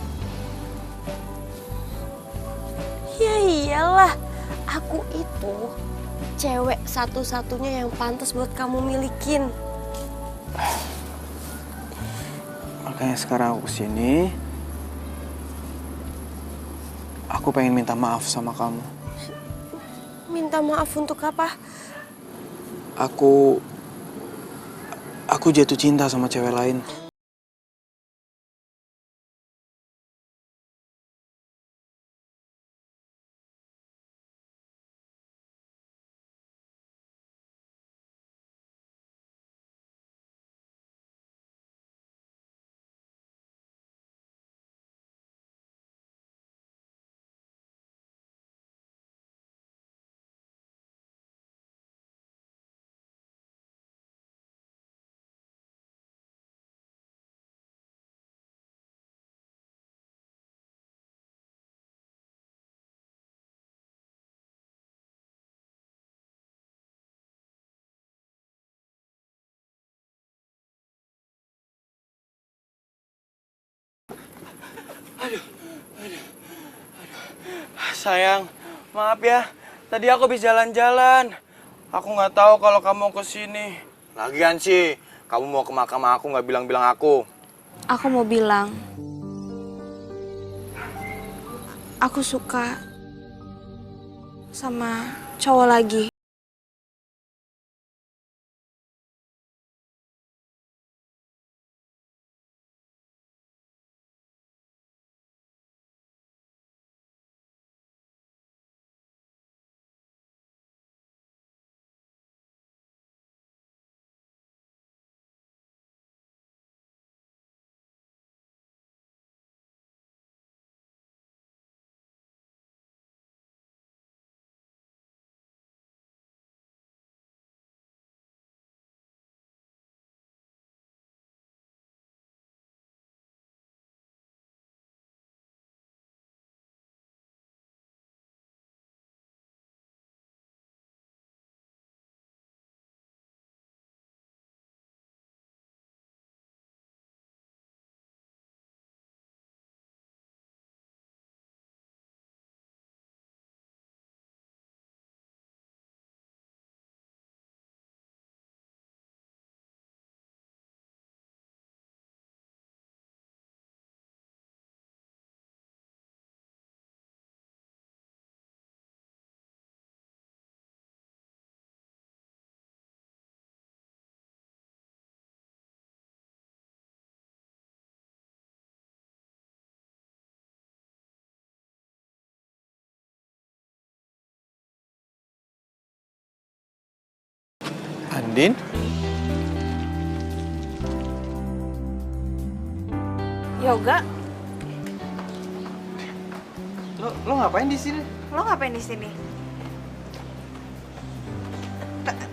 S2: Ya iyalah, aku itu cewek satu-satunya yang pantas buat kamu milikin.
S10: Makanya sekarang aku kesini, aku pengen minta maaf sama kamu.
S2: Minta maaf untuk apa?
S3: Aku jatuh cinta sama cewek lain.
S12: Sayang, maaf ya. Tadi aku habis jalan-jalan. Aku nggak tahu kalau kamu mau kesini. Lagian sih, kamu mau ke makam aku nggak bilang-bilang aku.
S2: Aku mau bilang, aku suka sama cowok lagi.
S3: Andin?
S11: Yoga,
S3: Lo ngapain di sini?
S11: lo ngapain di sini?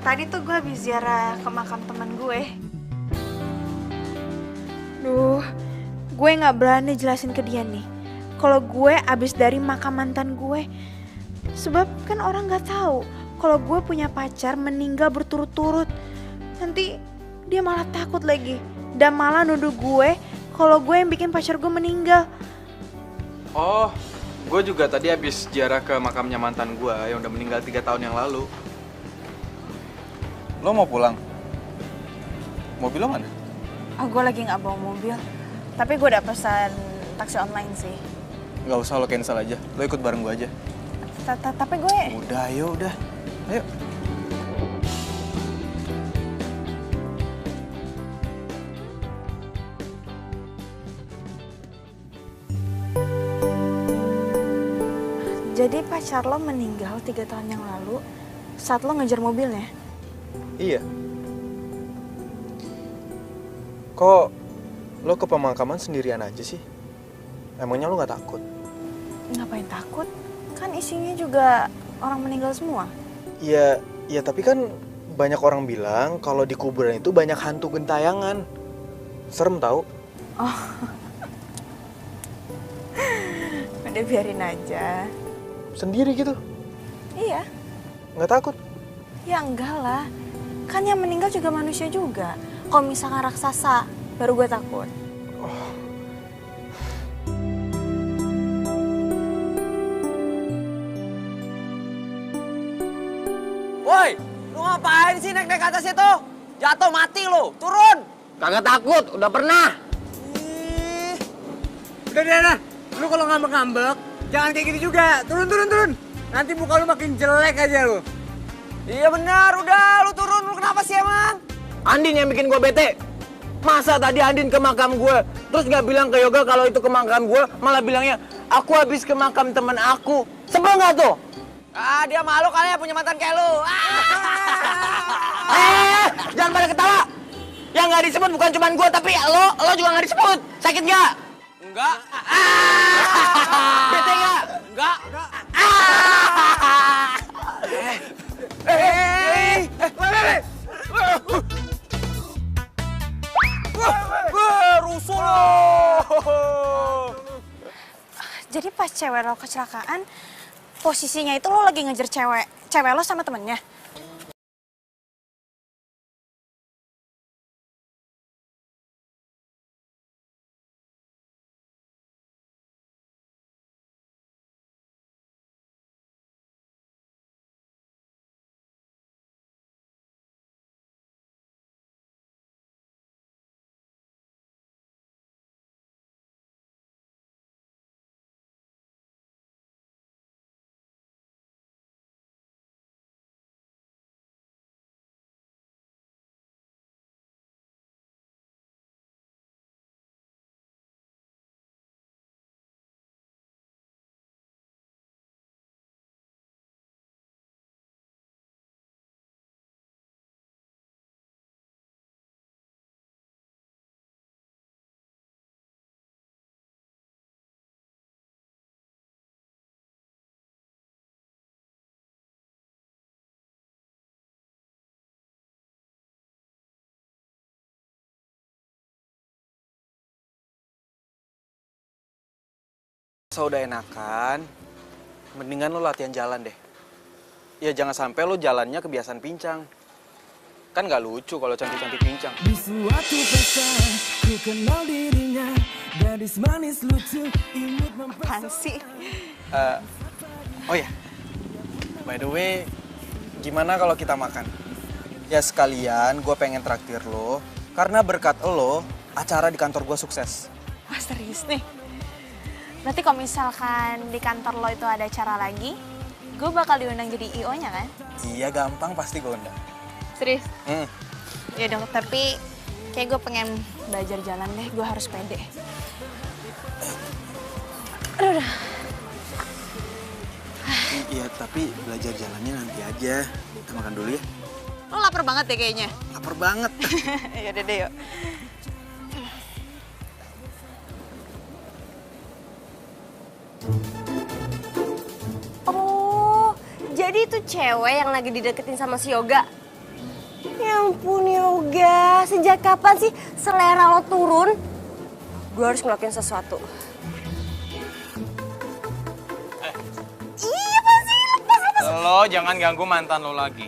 S11: Tadi tuh gue habis ziarah ke makam teman gue. Duh, gue nggak berani jelasin ke dia nih. Kalau gue abis dari makam mantan gue, sebab kan orang nggak tahu kalau gue punya pacar meninggal berturut-turut. Nanti dia malah takut lagi dan malah nuduh gue kalau gue yang bikin pacar gue meninggal.
S14: Oh, gue juga tadi habis ziarah ke makamnya mantan gue yang udah meninggal 3 tahun yang lalu.
S3: Lo mau pulang? Mobil lo mana?
S11: Oh, gue lagi nggak bawa mobil, tapi gue udah pesan taksi online sih.
S3: Gak usah, lo cancel aja. Lo ikut bareng gue aja.
S11: Tapi gue...
S3: Udah, ayo udah. Ayo.
S11: Jadi pacar lo meninggal 3 tahun yang lalu saat lo ngejar mobilnya?
S3: Iya. Kok lo ke pemakaman sendirian aja sih? Emangnya lo gak takut?
S11: Ngapain takut? Kan isinya juga orang meninggal semua.
S3: Iya, ya tapi kan banyak orang bilang kalau di kuburan itu banyak hantu gentayangan. Serem tau?
S11: Oh. Udah biarin aja.
S3: Sendiri gitu?
S11: Iya.
S3: Nggak takut?
S11: Ya enggak lah. Kan yang meninggal juga manusia juga. Kalau misalkan raksasa, baru gue takut.
S6: Woi, lu ngapain sih naik-naik ke atas itu? Jatuh mati lu, turun. Kagak takut, udah pernah.
S5: Udah, lu kalau ngambek-ngambek, jangan kayak gitu juga. Turun. Nanti muka lu makin jelek aja lu.
S6: Iya benar, udah lu turun, lu
S9: kenapa sih emang?
S12: Andin yang bikin gue bete. Masa tadi Andin ke makam gue, terus nggak bilang ke Yoga kalau itu ke makam gue, malah bilangnya, aku habis ke makam temen aku. Sebel nggak tuh?
S9: Ah, dia malu kali ya punya mantan kayak lu.
S12: Jangan pada ketawa. Yang nggak disebut bukan cuma gue, tapi lo juga nggak disebut. Sakit nggak?
S9: Enggak.
S12: Bete nggak?
S9: Enggak.
S10: Rusuh lo.
S11: Jadi pas cewek lo kecelakaan, posisinya itu lo lagi ngejar cewek lo sama temennya?
S14: So, udah enakan, mendingan lo latihan jalan deh. Ya jangan sampai lo jalannya kebiasaan pincang. Kan nggak lucu kalau cantik-cantik pincang.
S15: Di suatu pesta, ku kenal dirinya, gadis manis lucu, imut mempesona.
S11: sih?
S14: Oh ya, by the way, gimana kalau kita makan? Ya sekalian gue pengen traktir lo, karena berkat lo, acara di kantor gue sukses.
S11: Wah serius nih? Berarti kalau misalkan di kantor lo itu ada acara lagi, gue bakal diundang jadi IO-nya kan?
S14: Iya gampang, pasti gue undang.
S11: Serius? Ya dong, tapi kayak gue pengen belajar jalan deh, gue harus pede. Aduh, udah.
S14: Iya, tapi belajar jalannya nanti aja. Kita makan dulu ya.
S11: Lo lapar banget ya kayaknya?
S14: Lapar banget.
S11: Yaudah deh, yuk.
S2: Oh, jadi itu cewek yang lagi dideketin sama si Yoga? Ya ampun Yoga, sejak kapan sih selera lo turun? Gue harus ngelakuin sesuatu. Iya pasti, lepas.
S12: Lo jangan ganggu mantan lo lagi.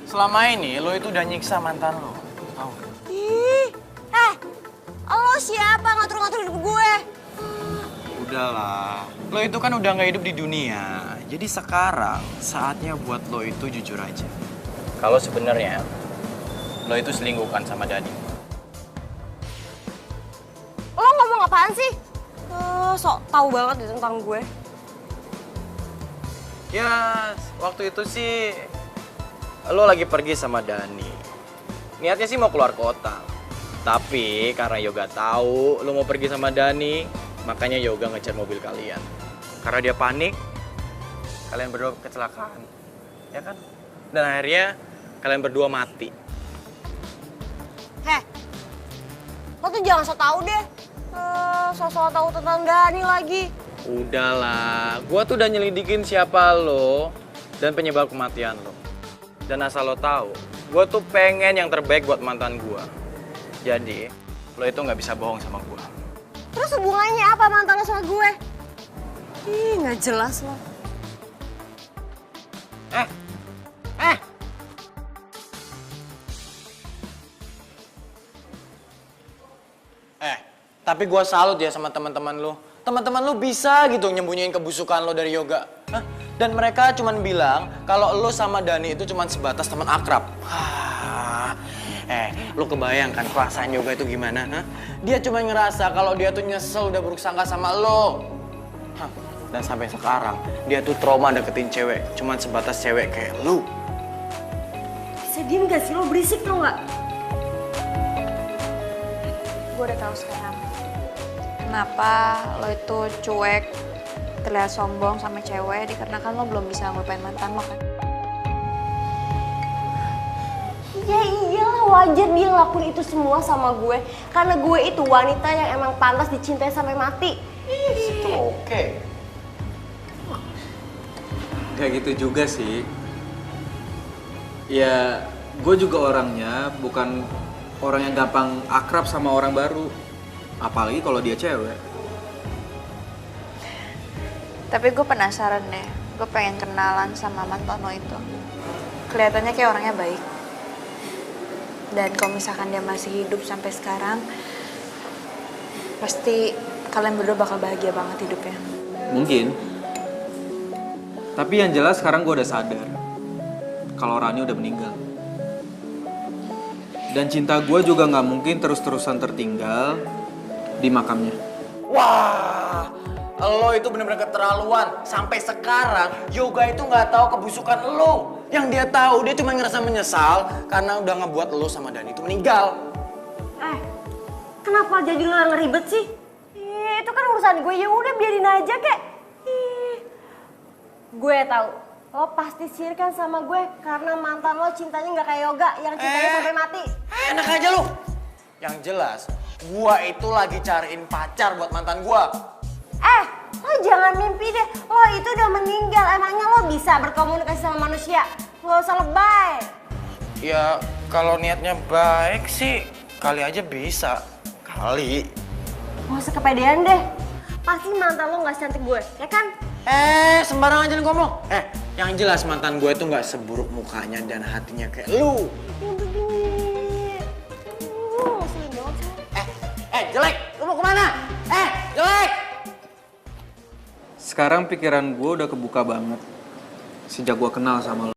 S12: Selama ini lo itu udah nyiksa mantan lo, tau?
S2: Ih, lo siapa ngatur-ngatur hidup gue?
S12: Udahlah, lo itu kan udah nggak hidup di dunia. Jadi sekarang saatnya buat lo itu jujur aja. Kalau sebenarnya lo itu selingkuhkan sama Dani.
S2: Lo ngomong apaan sih? Sok tahu banget deh tentang gue.
S12: Ya, waktu itu sih lo lagi pergi sama Dani. Niatnya sih mau keluar kota. Tapi karena Yoga tahu lo mau pergi sama Dani, makanya Yoga ngejar mobil kalian. Karena dia panik, kalian berdua kecelakaan. Ya kan? Dan akhirnya kalian berdua mati.
S2: Heh, lo tuh jangan sok tahu deh. Sok tahu tentang Dani lagi.
S12: Udahlah, gua tuh udah nyelidikin siapa lo dan penyebab kematian lo. Dan asal lo tahu, gua tuh pengen yang terbaik buat mantan gua. Jadi, lo itu nggak bisa bohong sama gua.
S2: Terus hubungannya apa mantan lo sama gue? Ih, nggak jelas lo.
S12: Tapi gua salut ya sama teman-teman lo. Teman-teman lo bisa gitu nyembunyiin kebusukan lo dari Yoga. Hah? Dan mereka cuman bilang kalau lo sama Dani itu cuman sebatas teman akrab. Lo kebayang kan perasaan Yoga itu gimana? Hah? Dia cuma ngerasa kalau dia tuh nyesel udah buruk sangka sama lo. Hah? Dan sampai sekarang dia tuh trauma deketin cewek, cuman sebatas cewek kayak lo.
S2: Bisa diem gak sih? Lo berisik tau gak?
S11: Gue udah tahu sekarang kenapa lo itu cuek, terlihat sombong sama cewek dikarenakan lo belum bisa ngelupain mantan lo kan?
S2: Ya iyalah, wajar dia ngelakuin itu semua sama gue. Karena gue itu wanita yang emang pantas dicintai sampai mati.
S12: Itu oke.
S14: Gak gitu juga sih. Ya, gue juga orangnya bukan orang yang gampang akrab sama orang baru. Apalagi kalau dia cewek.
S11: Tapi gue penasaran deh, gue pengen kenalan sama mantan lo itu. Kelihatannya kayak orangnya baik. Dan kalau misalkan dia masih hidup sampai sekarang, pasti kalian berdua bakal bahagia banget hidupnya.
S14: Mungkin. Tapi yang jelas sekarang gue udah sadar kalau Rani udah meninggal. Dan cinta gue juga gak mungkin terus-terusan tertinggal di makamnya.
S12: Wah, lo itu bener-bener keterlaluan. Sampai sekarang Yoga itu nggak tahu kebusukan lo. Yang dia tahu dia cuma ngerasa menyesal karena udah ngebuat lo sama Dani itu meninggal.
S2: Kenapa jadi lo yang ngeribet sih? Itu kan urusan gue, ya udah biarin aja kek. Gue tahu, lo pasti sirikan sama gue karena mantan lo cintanya nggak kayak Yoga yang cintanya sampai mati.
S12: Enak aja lo. Yang jelas, gua itu lagi cariin pacar buat mantan gua.
S2: Lo jangan mimpi deh, lo itu udah meninggal, emangnya lo bisa berkomunikasi sama manusia? Lo usah lebay.
S12: Ya, kalau niatnya baik sih, kali aja bisa. Kali.
S2: Gak usah kepedean deh, pasti mantan lo gak secantik gue, ya kan?
S12: Sembarang aja ngomong. Yang jelas mantan gue itu nggak seburuk mukanya dan hatinya kayak lu. Jelek, lu mau kemana? Jelek!
S14: Sekarang pikiran gue udah kebuka banget sejak gue kenal sama lo.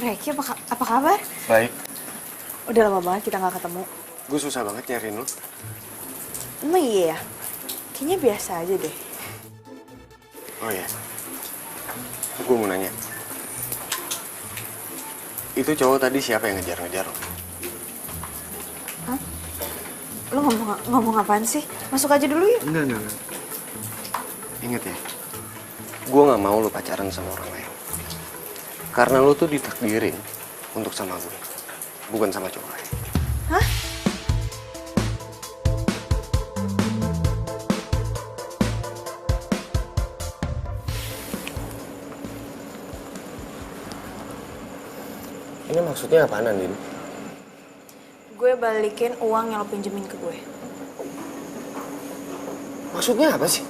S11: Reki, apa kabar?
S3: Baik.
S11: Udah lama banget kita nggak ketemu.
S3: Gue susah banget nyariin lo.
S11: Emang iya ya? Kayaknya biasa aja deh.
S3: Oh iya. Gue mau nanya. Itu cowok tadi siapa yang ngejar-ngejar lo?
S11: Hah? Lo ngomong apaan sih? Masuk aja dulu ya?
S3: Enggak. Ingat ya, gue gak mau lo pacaran sama orang lain. Karena lo tuh ditakdirin untuk sama gue, bukan sama cowok lain.
S11: Hah?
S3: Ini maksudnya apaan, Andin?
S11: Gue balikin uang yang lo pinjemin ke gue.
S3: Maksudnya apa sih?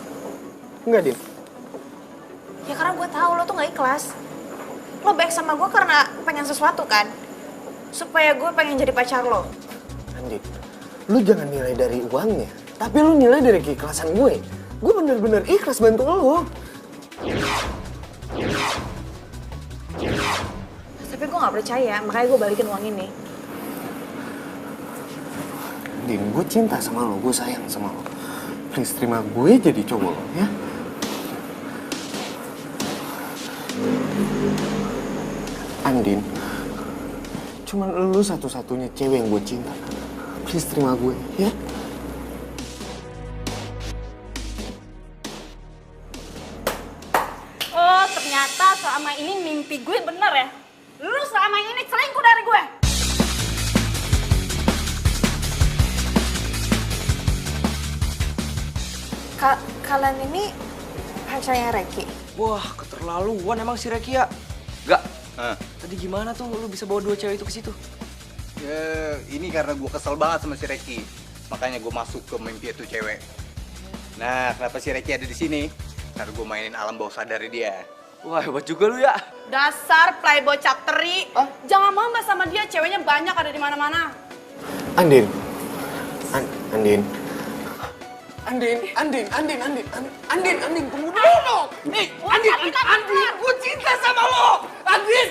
S3: Enggak, Din.
S11: Ya karena gue tahu lo tuh gak ikhlas. Lo baik sama gue karena pengen sesuatu kan? Supaya gue pengen jadi pacar lo.
S3: Andin, lu jangan nilai dari uangnya, tapi lu nilai dari keikhlasan gue. Gue bener-bener ikhlas bantu lo.
S11: Tapi gue gak percaya, makanya gue balikin uang ini.
S3: Din, gue cinta sama lo, gue sayang sama lo. Please terima gue jadi cowok lo, ya. Andin, cuman lu satu-satunya cewek yang gue cinta. Please terima gue, ya.
S16: Oh, ternyata selama ini mimpi gue bener ya. Lu selama ini selingkuh dari gue.
S11: Kalian ini pacarnya Reki?
S6: Wah, keterlaluan emang si Reki ya. Gak, tadi gimana tuh lu bisa bawa dua cewek itu ke situ?
S5: Ya, ini karena gue kesel banget sama si Reki. Makanya gue masuk ke mimpi itu cewek. Nah, kenapa si Reki ada di sini? Karena gue mainin alam bawah sadar dia.
S6: Wah, hebat juga lu ya.
S16: Dasar playboy capteri. Jangan mama sama dia, ceweknya banyak ada di mana-mana.
S3: Andin. Andin, tunggu dulu. Nih, Andin, gue cinta sama lo. Andin.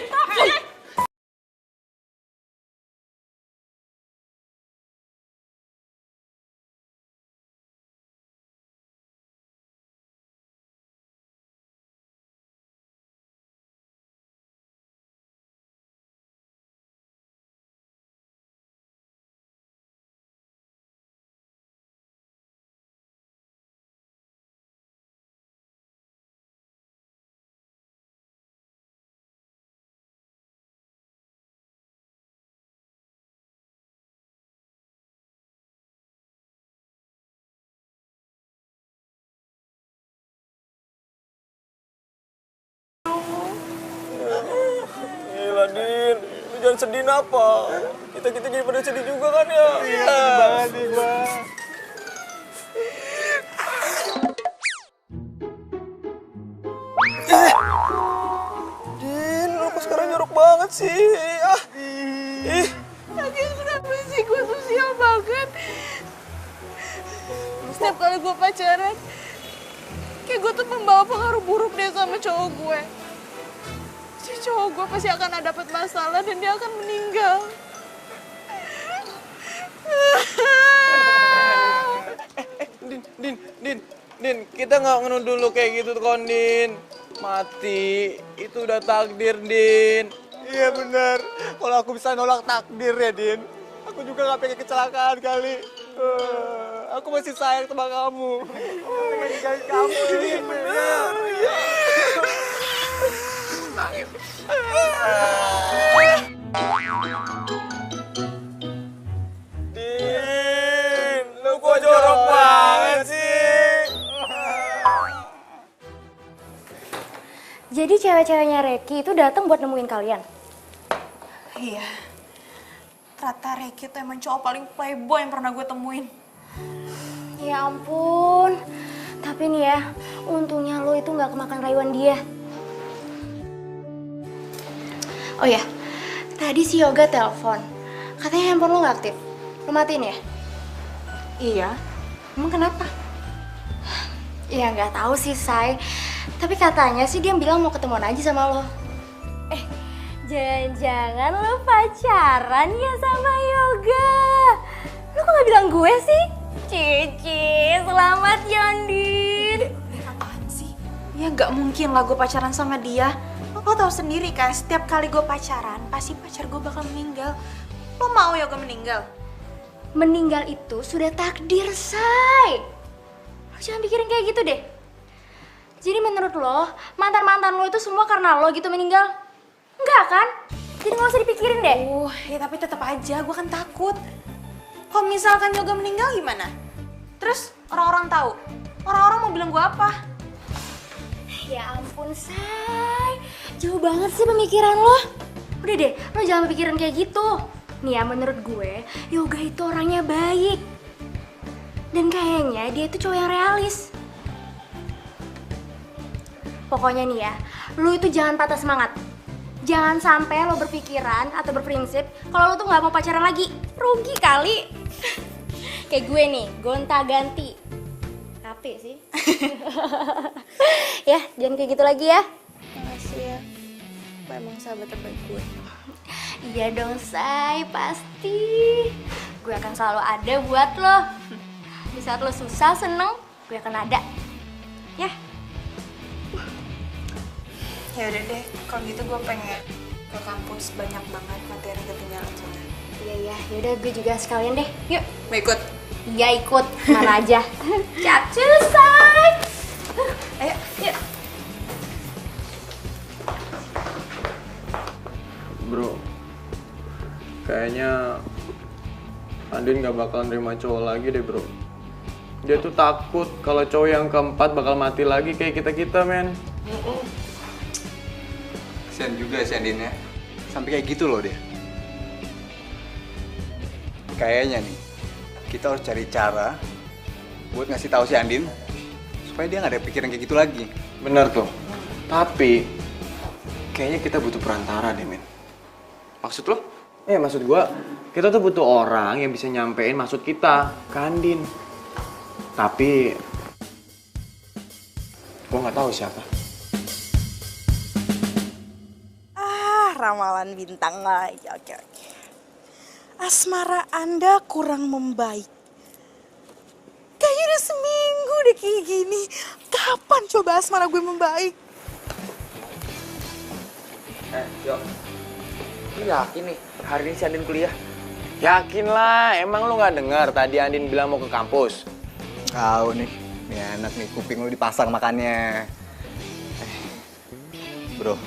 S10: Gila, Din. Lu jangan sedih apa? Kita jadi pada sedih juga kan ya?
S5: Iya, sedih banget nih, Bang.
S10: Din, lu kok sekarang jorok banget sih?
S16: Lagi kenapa sih gue tuh sial banget. Setiap kali gue pacaran, kayak gue tuh membawa pengaruh buruk deh sama cowok gue. Si cowok gue pasti akan dapat masalah dan dia akan meninggal.
S10: Din, kita nggak ngenuduh lu kayak gitu kon, Din. Mati, itu udah takdir, Din.
S5: Iya benar. Kalau aku bisa nolak takdir ya, Din. Aku juga gak pengen kecelakaan kali. Aku masih sayang sama kamu. Aku pengen ninggalin kamu, Din. Benar.
S10: Din, lu kok jorok banget sih?
S8: Jadi cewek-ceweknya Reki itu datang buat nemuin kalian?
S11: Iya. Ternyata Reki tuh emang cowok paling playboy yang pernah gue temuin.
S8: Ya ampun. Tapi nih ya, untungnya lo itu nggak kemakan rayuan dia. Oh ya, tadi si Yoga telepon. Katanya handphone lo nggak aktif. Lo matiin ya?
S11: Iya. Emang kenapa?
S8: Ya nggak tahu sih, Say. Tapi katanya sih dia bilang mau ketemuan aja sama lo. Jangan-jangan lo pacaran ya sama Yoga? Lo kok gak bilang gue sih? Cici, selamat ya, Andin.
S11: Apaan sih? Ya gak mungkin lah gue pacaran sama dia. Lo tau sendiri kan, setiap kali gue pacaran, pasti pacar gue bakal meninggal. Lo mau Yoga meninggal?
S8: Meninggal itu sudah takdir, Say. Lo jangan pikirin kayak gitu deh. Jadi menurut lo, mantan-mantan lo itu semua karena lo gitu meninggal? Enggak kan? Jadi gak usah dipikirin deh.
S11: Ya tapi tetap aja, gue kan takut. Kalau misalkan Yoga meninggal gimana? Terus orang-orang tahu? Orang-orang mau bilang gue apa?
S8: Ya ampun, Say. Jauh banget sih pemikiran lo. Udah deh, lo jangan pikiran kayak gitu. Nih ya, menurut gue, Yoga itu orangnya baik. Dan kayaknya dia itu cowok yang realis.
S4: Pokoknya nih ya, lu itu jangan patah semangat. Jangan sampai lo berpikiran atau berprinsip kalau lo tuh nggak mau pacaran lagi. Rugi kali. Kayak gue nih, gonta-ganti. Capek sih. Ya, jangan kayak gitu lagi ya.
S16: Makasih ya. Lo emang sahabat terbaik gue.
S4: Iya dong, Say, pasti. Gue akan selalu ada buat lo. Di saat lo susah, seneng, gue akan ada. Ya.
S16: Ya udah deh, kalau gitu gue pengen ke kampus, banyak banget materi ketinggalan soalnya.
S4: Iya, yaudah gue juga sekalian deh. Yuk.
S16: Mau ikut?
S4: Iya ikut, mana aja. Capcus, Say.
S16: Ayo, yuk.
S5: Bro, kayaknya Andin gak bakal nerima cowok lagi deh bro. Dia tuh takut kalau cowok yang keempat bakal mati lagi kayak kita-kita, men.
S17: Kasian juga si Andin ya. Sampai kayak gitu loh dia. Kayaknya nih, kita harus cari cara buat ngasih tahu si Andin supaya dia nggak ada pikiran kayak gitu lagi.
S5: Bener tuh. Tapi kayaknya kita butuh perantara deh, men.
S17: Maksud lo?
S5: Maksud gua, kita tuh butuh orang yang bisa nyampein maksud kita ke Andin. Tapi gua nggak tahu siapa.
S7: Ramalan bintang lagi. Oke. Asmara Anda kurang membaik. Kayaknya udah seminggu deh kayak gini. Kapan coba asmara gue membaik?
S6: Yo. Lu yakin nih hari ini si Andin kuliah? Yakin lah, emang lu nggak dengar tadi Andin bilang mau ke kampus?
S17: Tahu nih anak nih kuping lu dipasang makannya. Bro,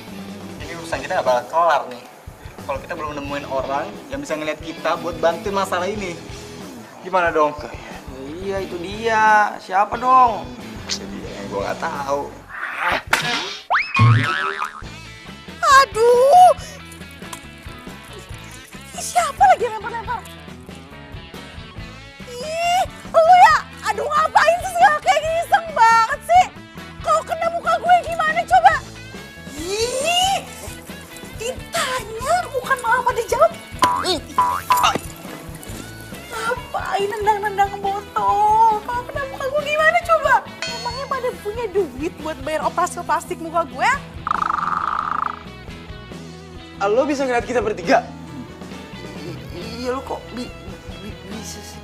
S17: ini urusan kita nggak bakal kelar nih. Kalau kita belum nemuin orang yang bisa ngeliat kita buat bantuin masalah ini. Gimana dong?
S6: Iya itu dia, siapa dong?
S17: Jadi yang gue nggak tahu.
S7: Aduh! Siapa lagi yang lempar-lempar? Ih, lu ya! Aduh ngapain sih segala kayak gini, iseng banget sih! Kalau kena muka gue gimana coba? Ih! Ditanya bukan malah pada jawab. Ngapain nendang-nendang botol? Kalau kena muka gue gimana coba? Emangnya pada punya duit buat bayar operasi plastik muka gue?
S6: Lo bisa ngeliat kita bertiga?
S17: Iya lo kok bisa sih?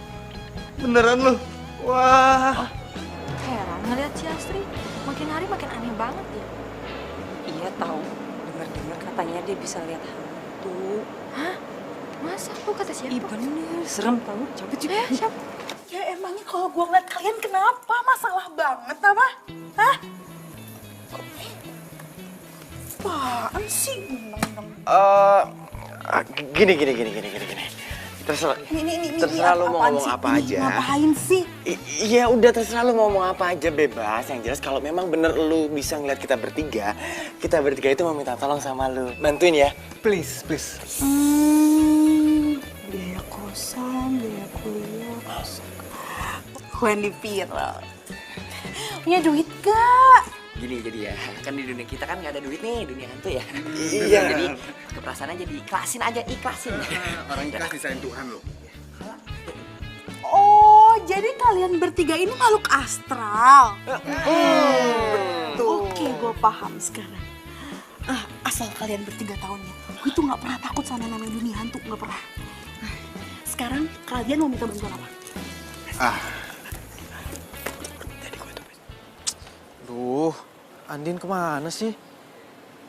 S17: Beneran lo? Wah.
S11: Heran ngeliat si Astri, makin hari makin aneh banget ya.
S18: Iya tahu, dengar-dengar katanya dia bisa lihat hantu.
S11: Hah? Masa? Lu kata siapa?
S18: Ih bener, serem tahu. Coba juga.
S11: Siapa?
S7: Ya emangnya kalau gue ngeliat kalian kenapa? Masalah banget apa? Hah? Apaan sih?
S6: Gini. Terserah lu mau ngomong apa aja.
S7: Ngapain sih?
S6: Iya udah terserah lu mau ngomong apa aja, bebas. Yang jelas kalau memang bener lu bisa ngeliat kita bertiga itu mau minta tolong sama lu. Bantuin ya. Please.
S7: Biaya kosan, biaya kuliah. Gue dipira. Punya duit gak?
S6: Gini jadi ya, kan di dunia kita kan nggak ada duit nih, dunia hantu ya.
S17: Iya.
S6: Jadi keperasaannya jadi ikhlasin.
S17: Orang ikhlas disain Tuhan lo.
S7: Oh, jadi kalian bertiga ini makhluk astral. Oke, gue paham sekarang. Asal kalian bertiga tahunnya, gue tuh nggak pernah takut sama namanya dunia hantu, nggak pernah. Sekarang kalian mau minta bantuan apa?
S14: Duh, Andin kemana sih?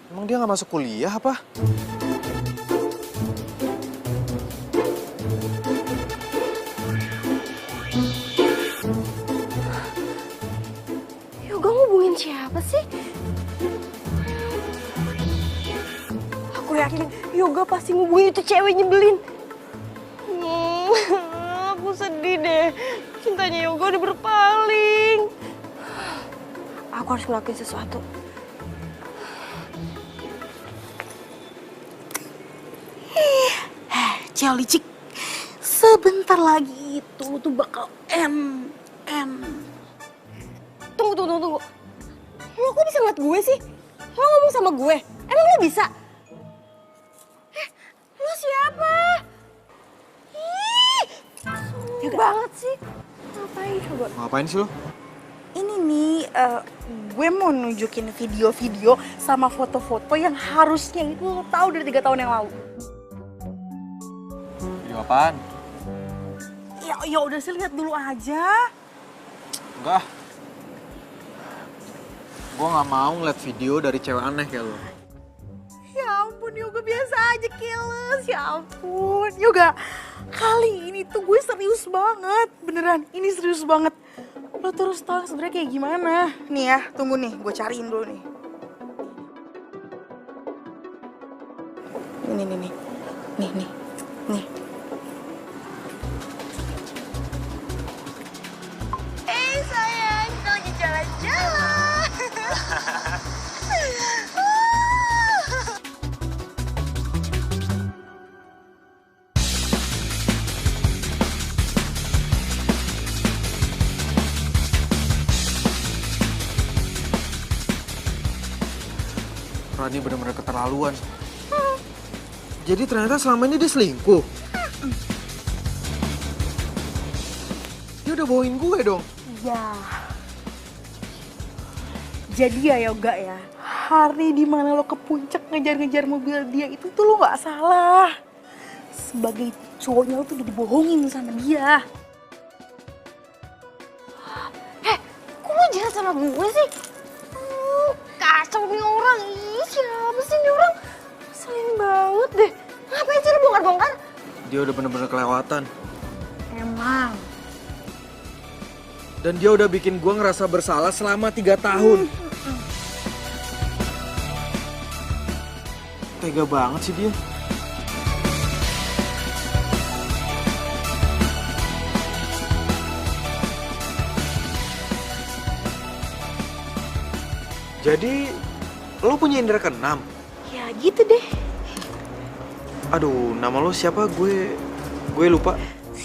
S14: Emang dia nggak masuk kuliah apa?
S2: Yoga ngubungin siapa sih? Aku yakin Yoga pasti ngubungin itu cewek nyebelin. Aku sedih deh. Cintanya Yoga udah berpaling. Aku harus ngelakuin sesuatu.
S7: Cel licik, sebentar lagi itu tuh bakal Tunggu.
S2: Lo kok bisa ngeliat gue sih? Lo ngomong sama gue? Emang lo bisa? Lo siapa? Ih, sulit banget sih. Ngapain coba?
S14: Ngapain sih lo?
S7: Ini nih, gue mau nunjukin video-video sama foto-foto yang harusnya itu lo tahu dari 3 tahun yang lalu.
S14: Video apaan?
S7: Ya udah sih, lihat dulu aja.
S14: Enggak. Gue nggak mau ngeliat video dari cewek aneh kayak lo.
S7: Ya ampun Yoga, biasa aja keles. Ya ampun Yoga, kali ini tuh gue serius banget. Beneran, ini serius banget. Lo terus tau sebenarnya kayak gimana. Nih ya, tunggu nih, gue cariin dulu nih. Nih.
S2: Sayang, kita lagi jalan-jalan.
S14: Rani bener-bener keterlaluan. Jadi ternyata selama ini dia selingkuh. Dia udah bawain gue dong.
S7: Ya. Jadi ya Yoga ya, hari dimana lo ke puncak ngejar-ngejar mobil dia itu tuh lo gak salah. Sebagai cowoknya lo tuh udah dibohongin sama dia.
S2: Kok lo jahat sama gue sih? Kacau nih orang. Ih, siapa sih nih orang? Selin banget deh. Ngapain sih lo bongkar-bongkar?
S14: Dia udah bener-bener kelewatan.
S7: Emang.
S14: Dan dia udah bikin gue ngerasa bersalah selama 3 tahun. Tega banget sih dia. Jadi, lo punya indera keenam?
S7: Ya gitu deh.
S14: Aduh, nama lo siapa? Gue lupa.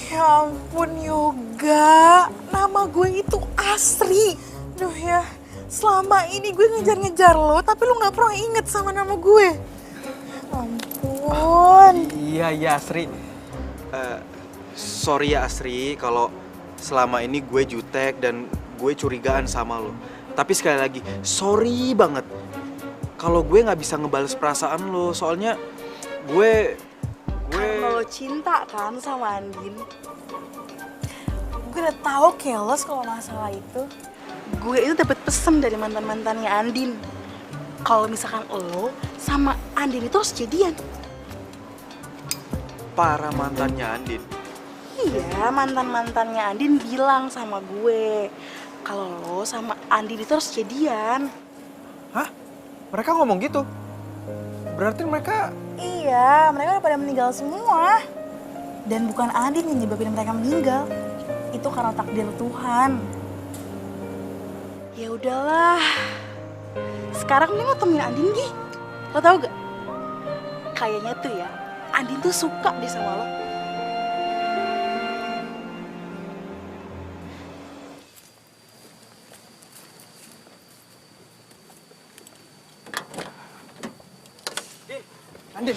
S7: Ya ampun Yoga, nama gue itu Asri. Duh ya, selama ini gue ngejar-ngejar lo, tapi lo gak pernah inget sama nama gue. Ampun.
S14: Iya Asri. Sorry ya Asri, kalau selama ini gue jutek dan gue curigaan sama lo. Tapi sekali lagi, sorry banget kalau gue nggak bisa ngebales perasaan lo. Soalnya gue
S7: Karena lo cinta kan sama Andin. Gue udah tahu keles kalau masalah itu. Gue itu dapat pesan dari mantan-mantannya Andin. Kalau misalkan lo sama Andin itu harus jadian.
S14: para mantannya Andin.
S7: Iya, mantan-mantannya Andin bilang sama gue kalau lo sama Andin itu harus jadian.
S14: Hah? Mereka ngomong gitu? Berarti mereka...
S7: Iya, mereka udah pada meninggal semua. Dan bukan Andin yang nyebabin mereka meninggal. Itu karena takdir Tuhan. Ya udahlah. Sekarang mending lo temuin Andin, Gi. Lo tau gak? Kayaknya tuh ya, Andin tuh suka deh sama lo.
S14: Andin.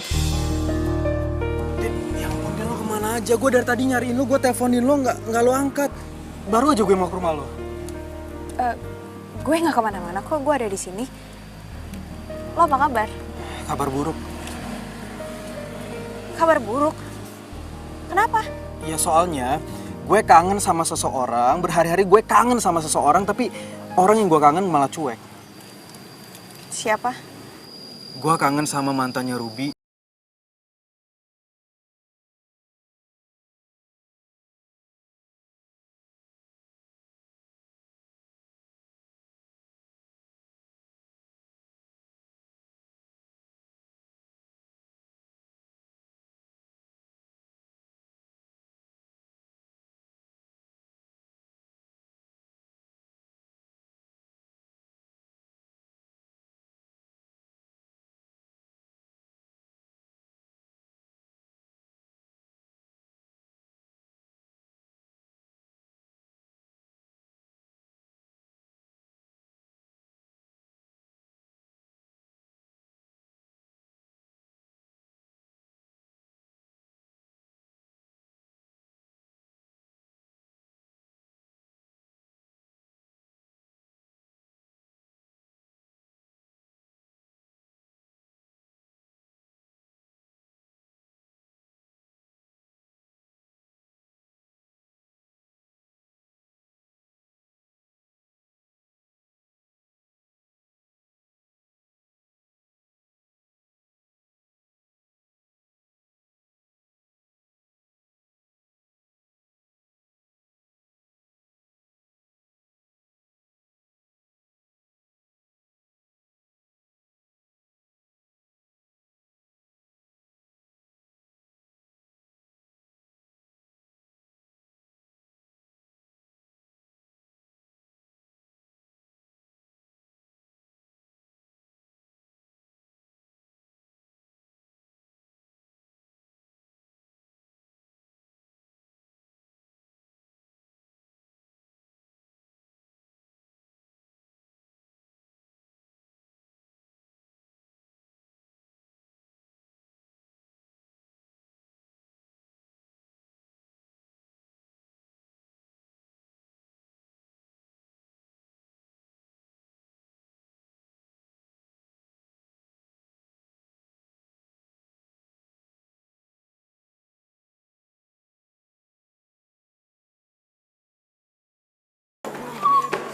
S14: Din, ya ampun, Din, lo kemana aja? Gue dari tadi nyariin lo, gue teleponin lo, nggak lo angkat. Baru aja gue mau ke rumah lo.
S11: Gue nggak kemana-mana kok, gue ada di sini. Lo apa kabar?
S14: Kabar buruk.
S11: Kabar buruk? Kenapa?
S14: Ya soalnya gue kangen sama seseorang, berhari-hari gue kangen sama seseorang, tapi orang yang gue kangen malah cuek.
S11: Siapa?
S14: Gue kangen sama mantannya Ruby.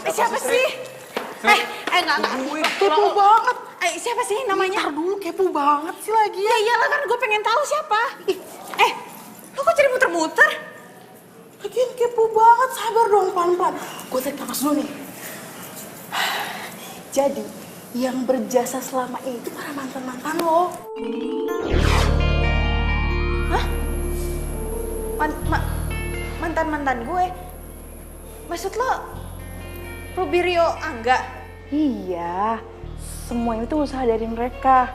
S7: Siapa sih? Enggak. Kepo banget. Siapa sih namanya? Ntar dulu, kepo banget sih lagi. Ya iyalah kan gue pengen tahu siapa. Lo kok jadi muter-muter? Lagian kepo banget, sabar dong pelan-pelan. Gue tarik nafas dulu nih. Jadi, yang berjasa selama ini itu para mantan-mantan lo.
S11: Hah? Mantan-mantan gue? Maksud lo Rubirio Angga?
S7: Iya, semua itu usaha dari mereka.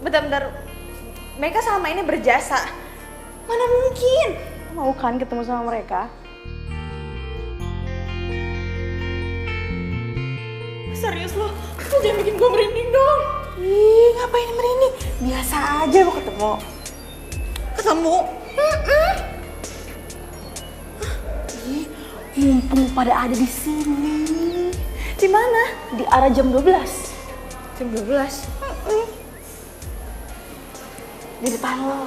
S11: Bentar-bentar, mereka selama ini berjasa. Mana mungkin?
S7: Mau kan ketemu sama mereka?
S11: Serius lo? Lo jangan bikin gue merinding dong.
S7: Ih, ngapain merinding? Biasa aja lo ketemu.
S11: Ketemu?
S7: Ih, mumpung pada ada di sini.
S11: Di mana?
S7: Di arah jam 12.
S11: Jam 12?
S7: Di depan lo.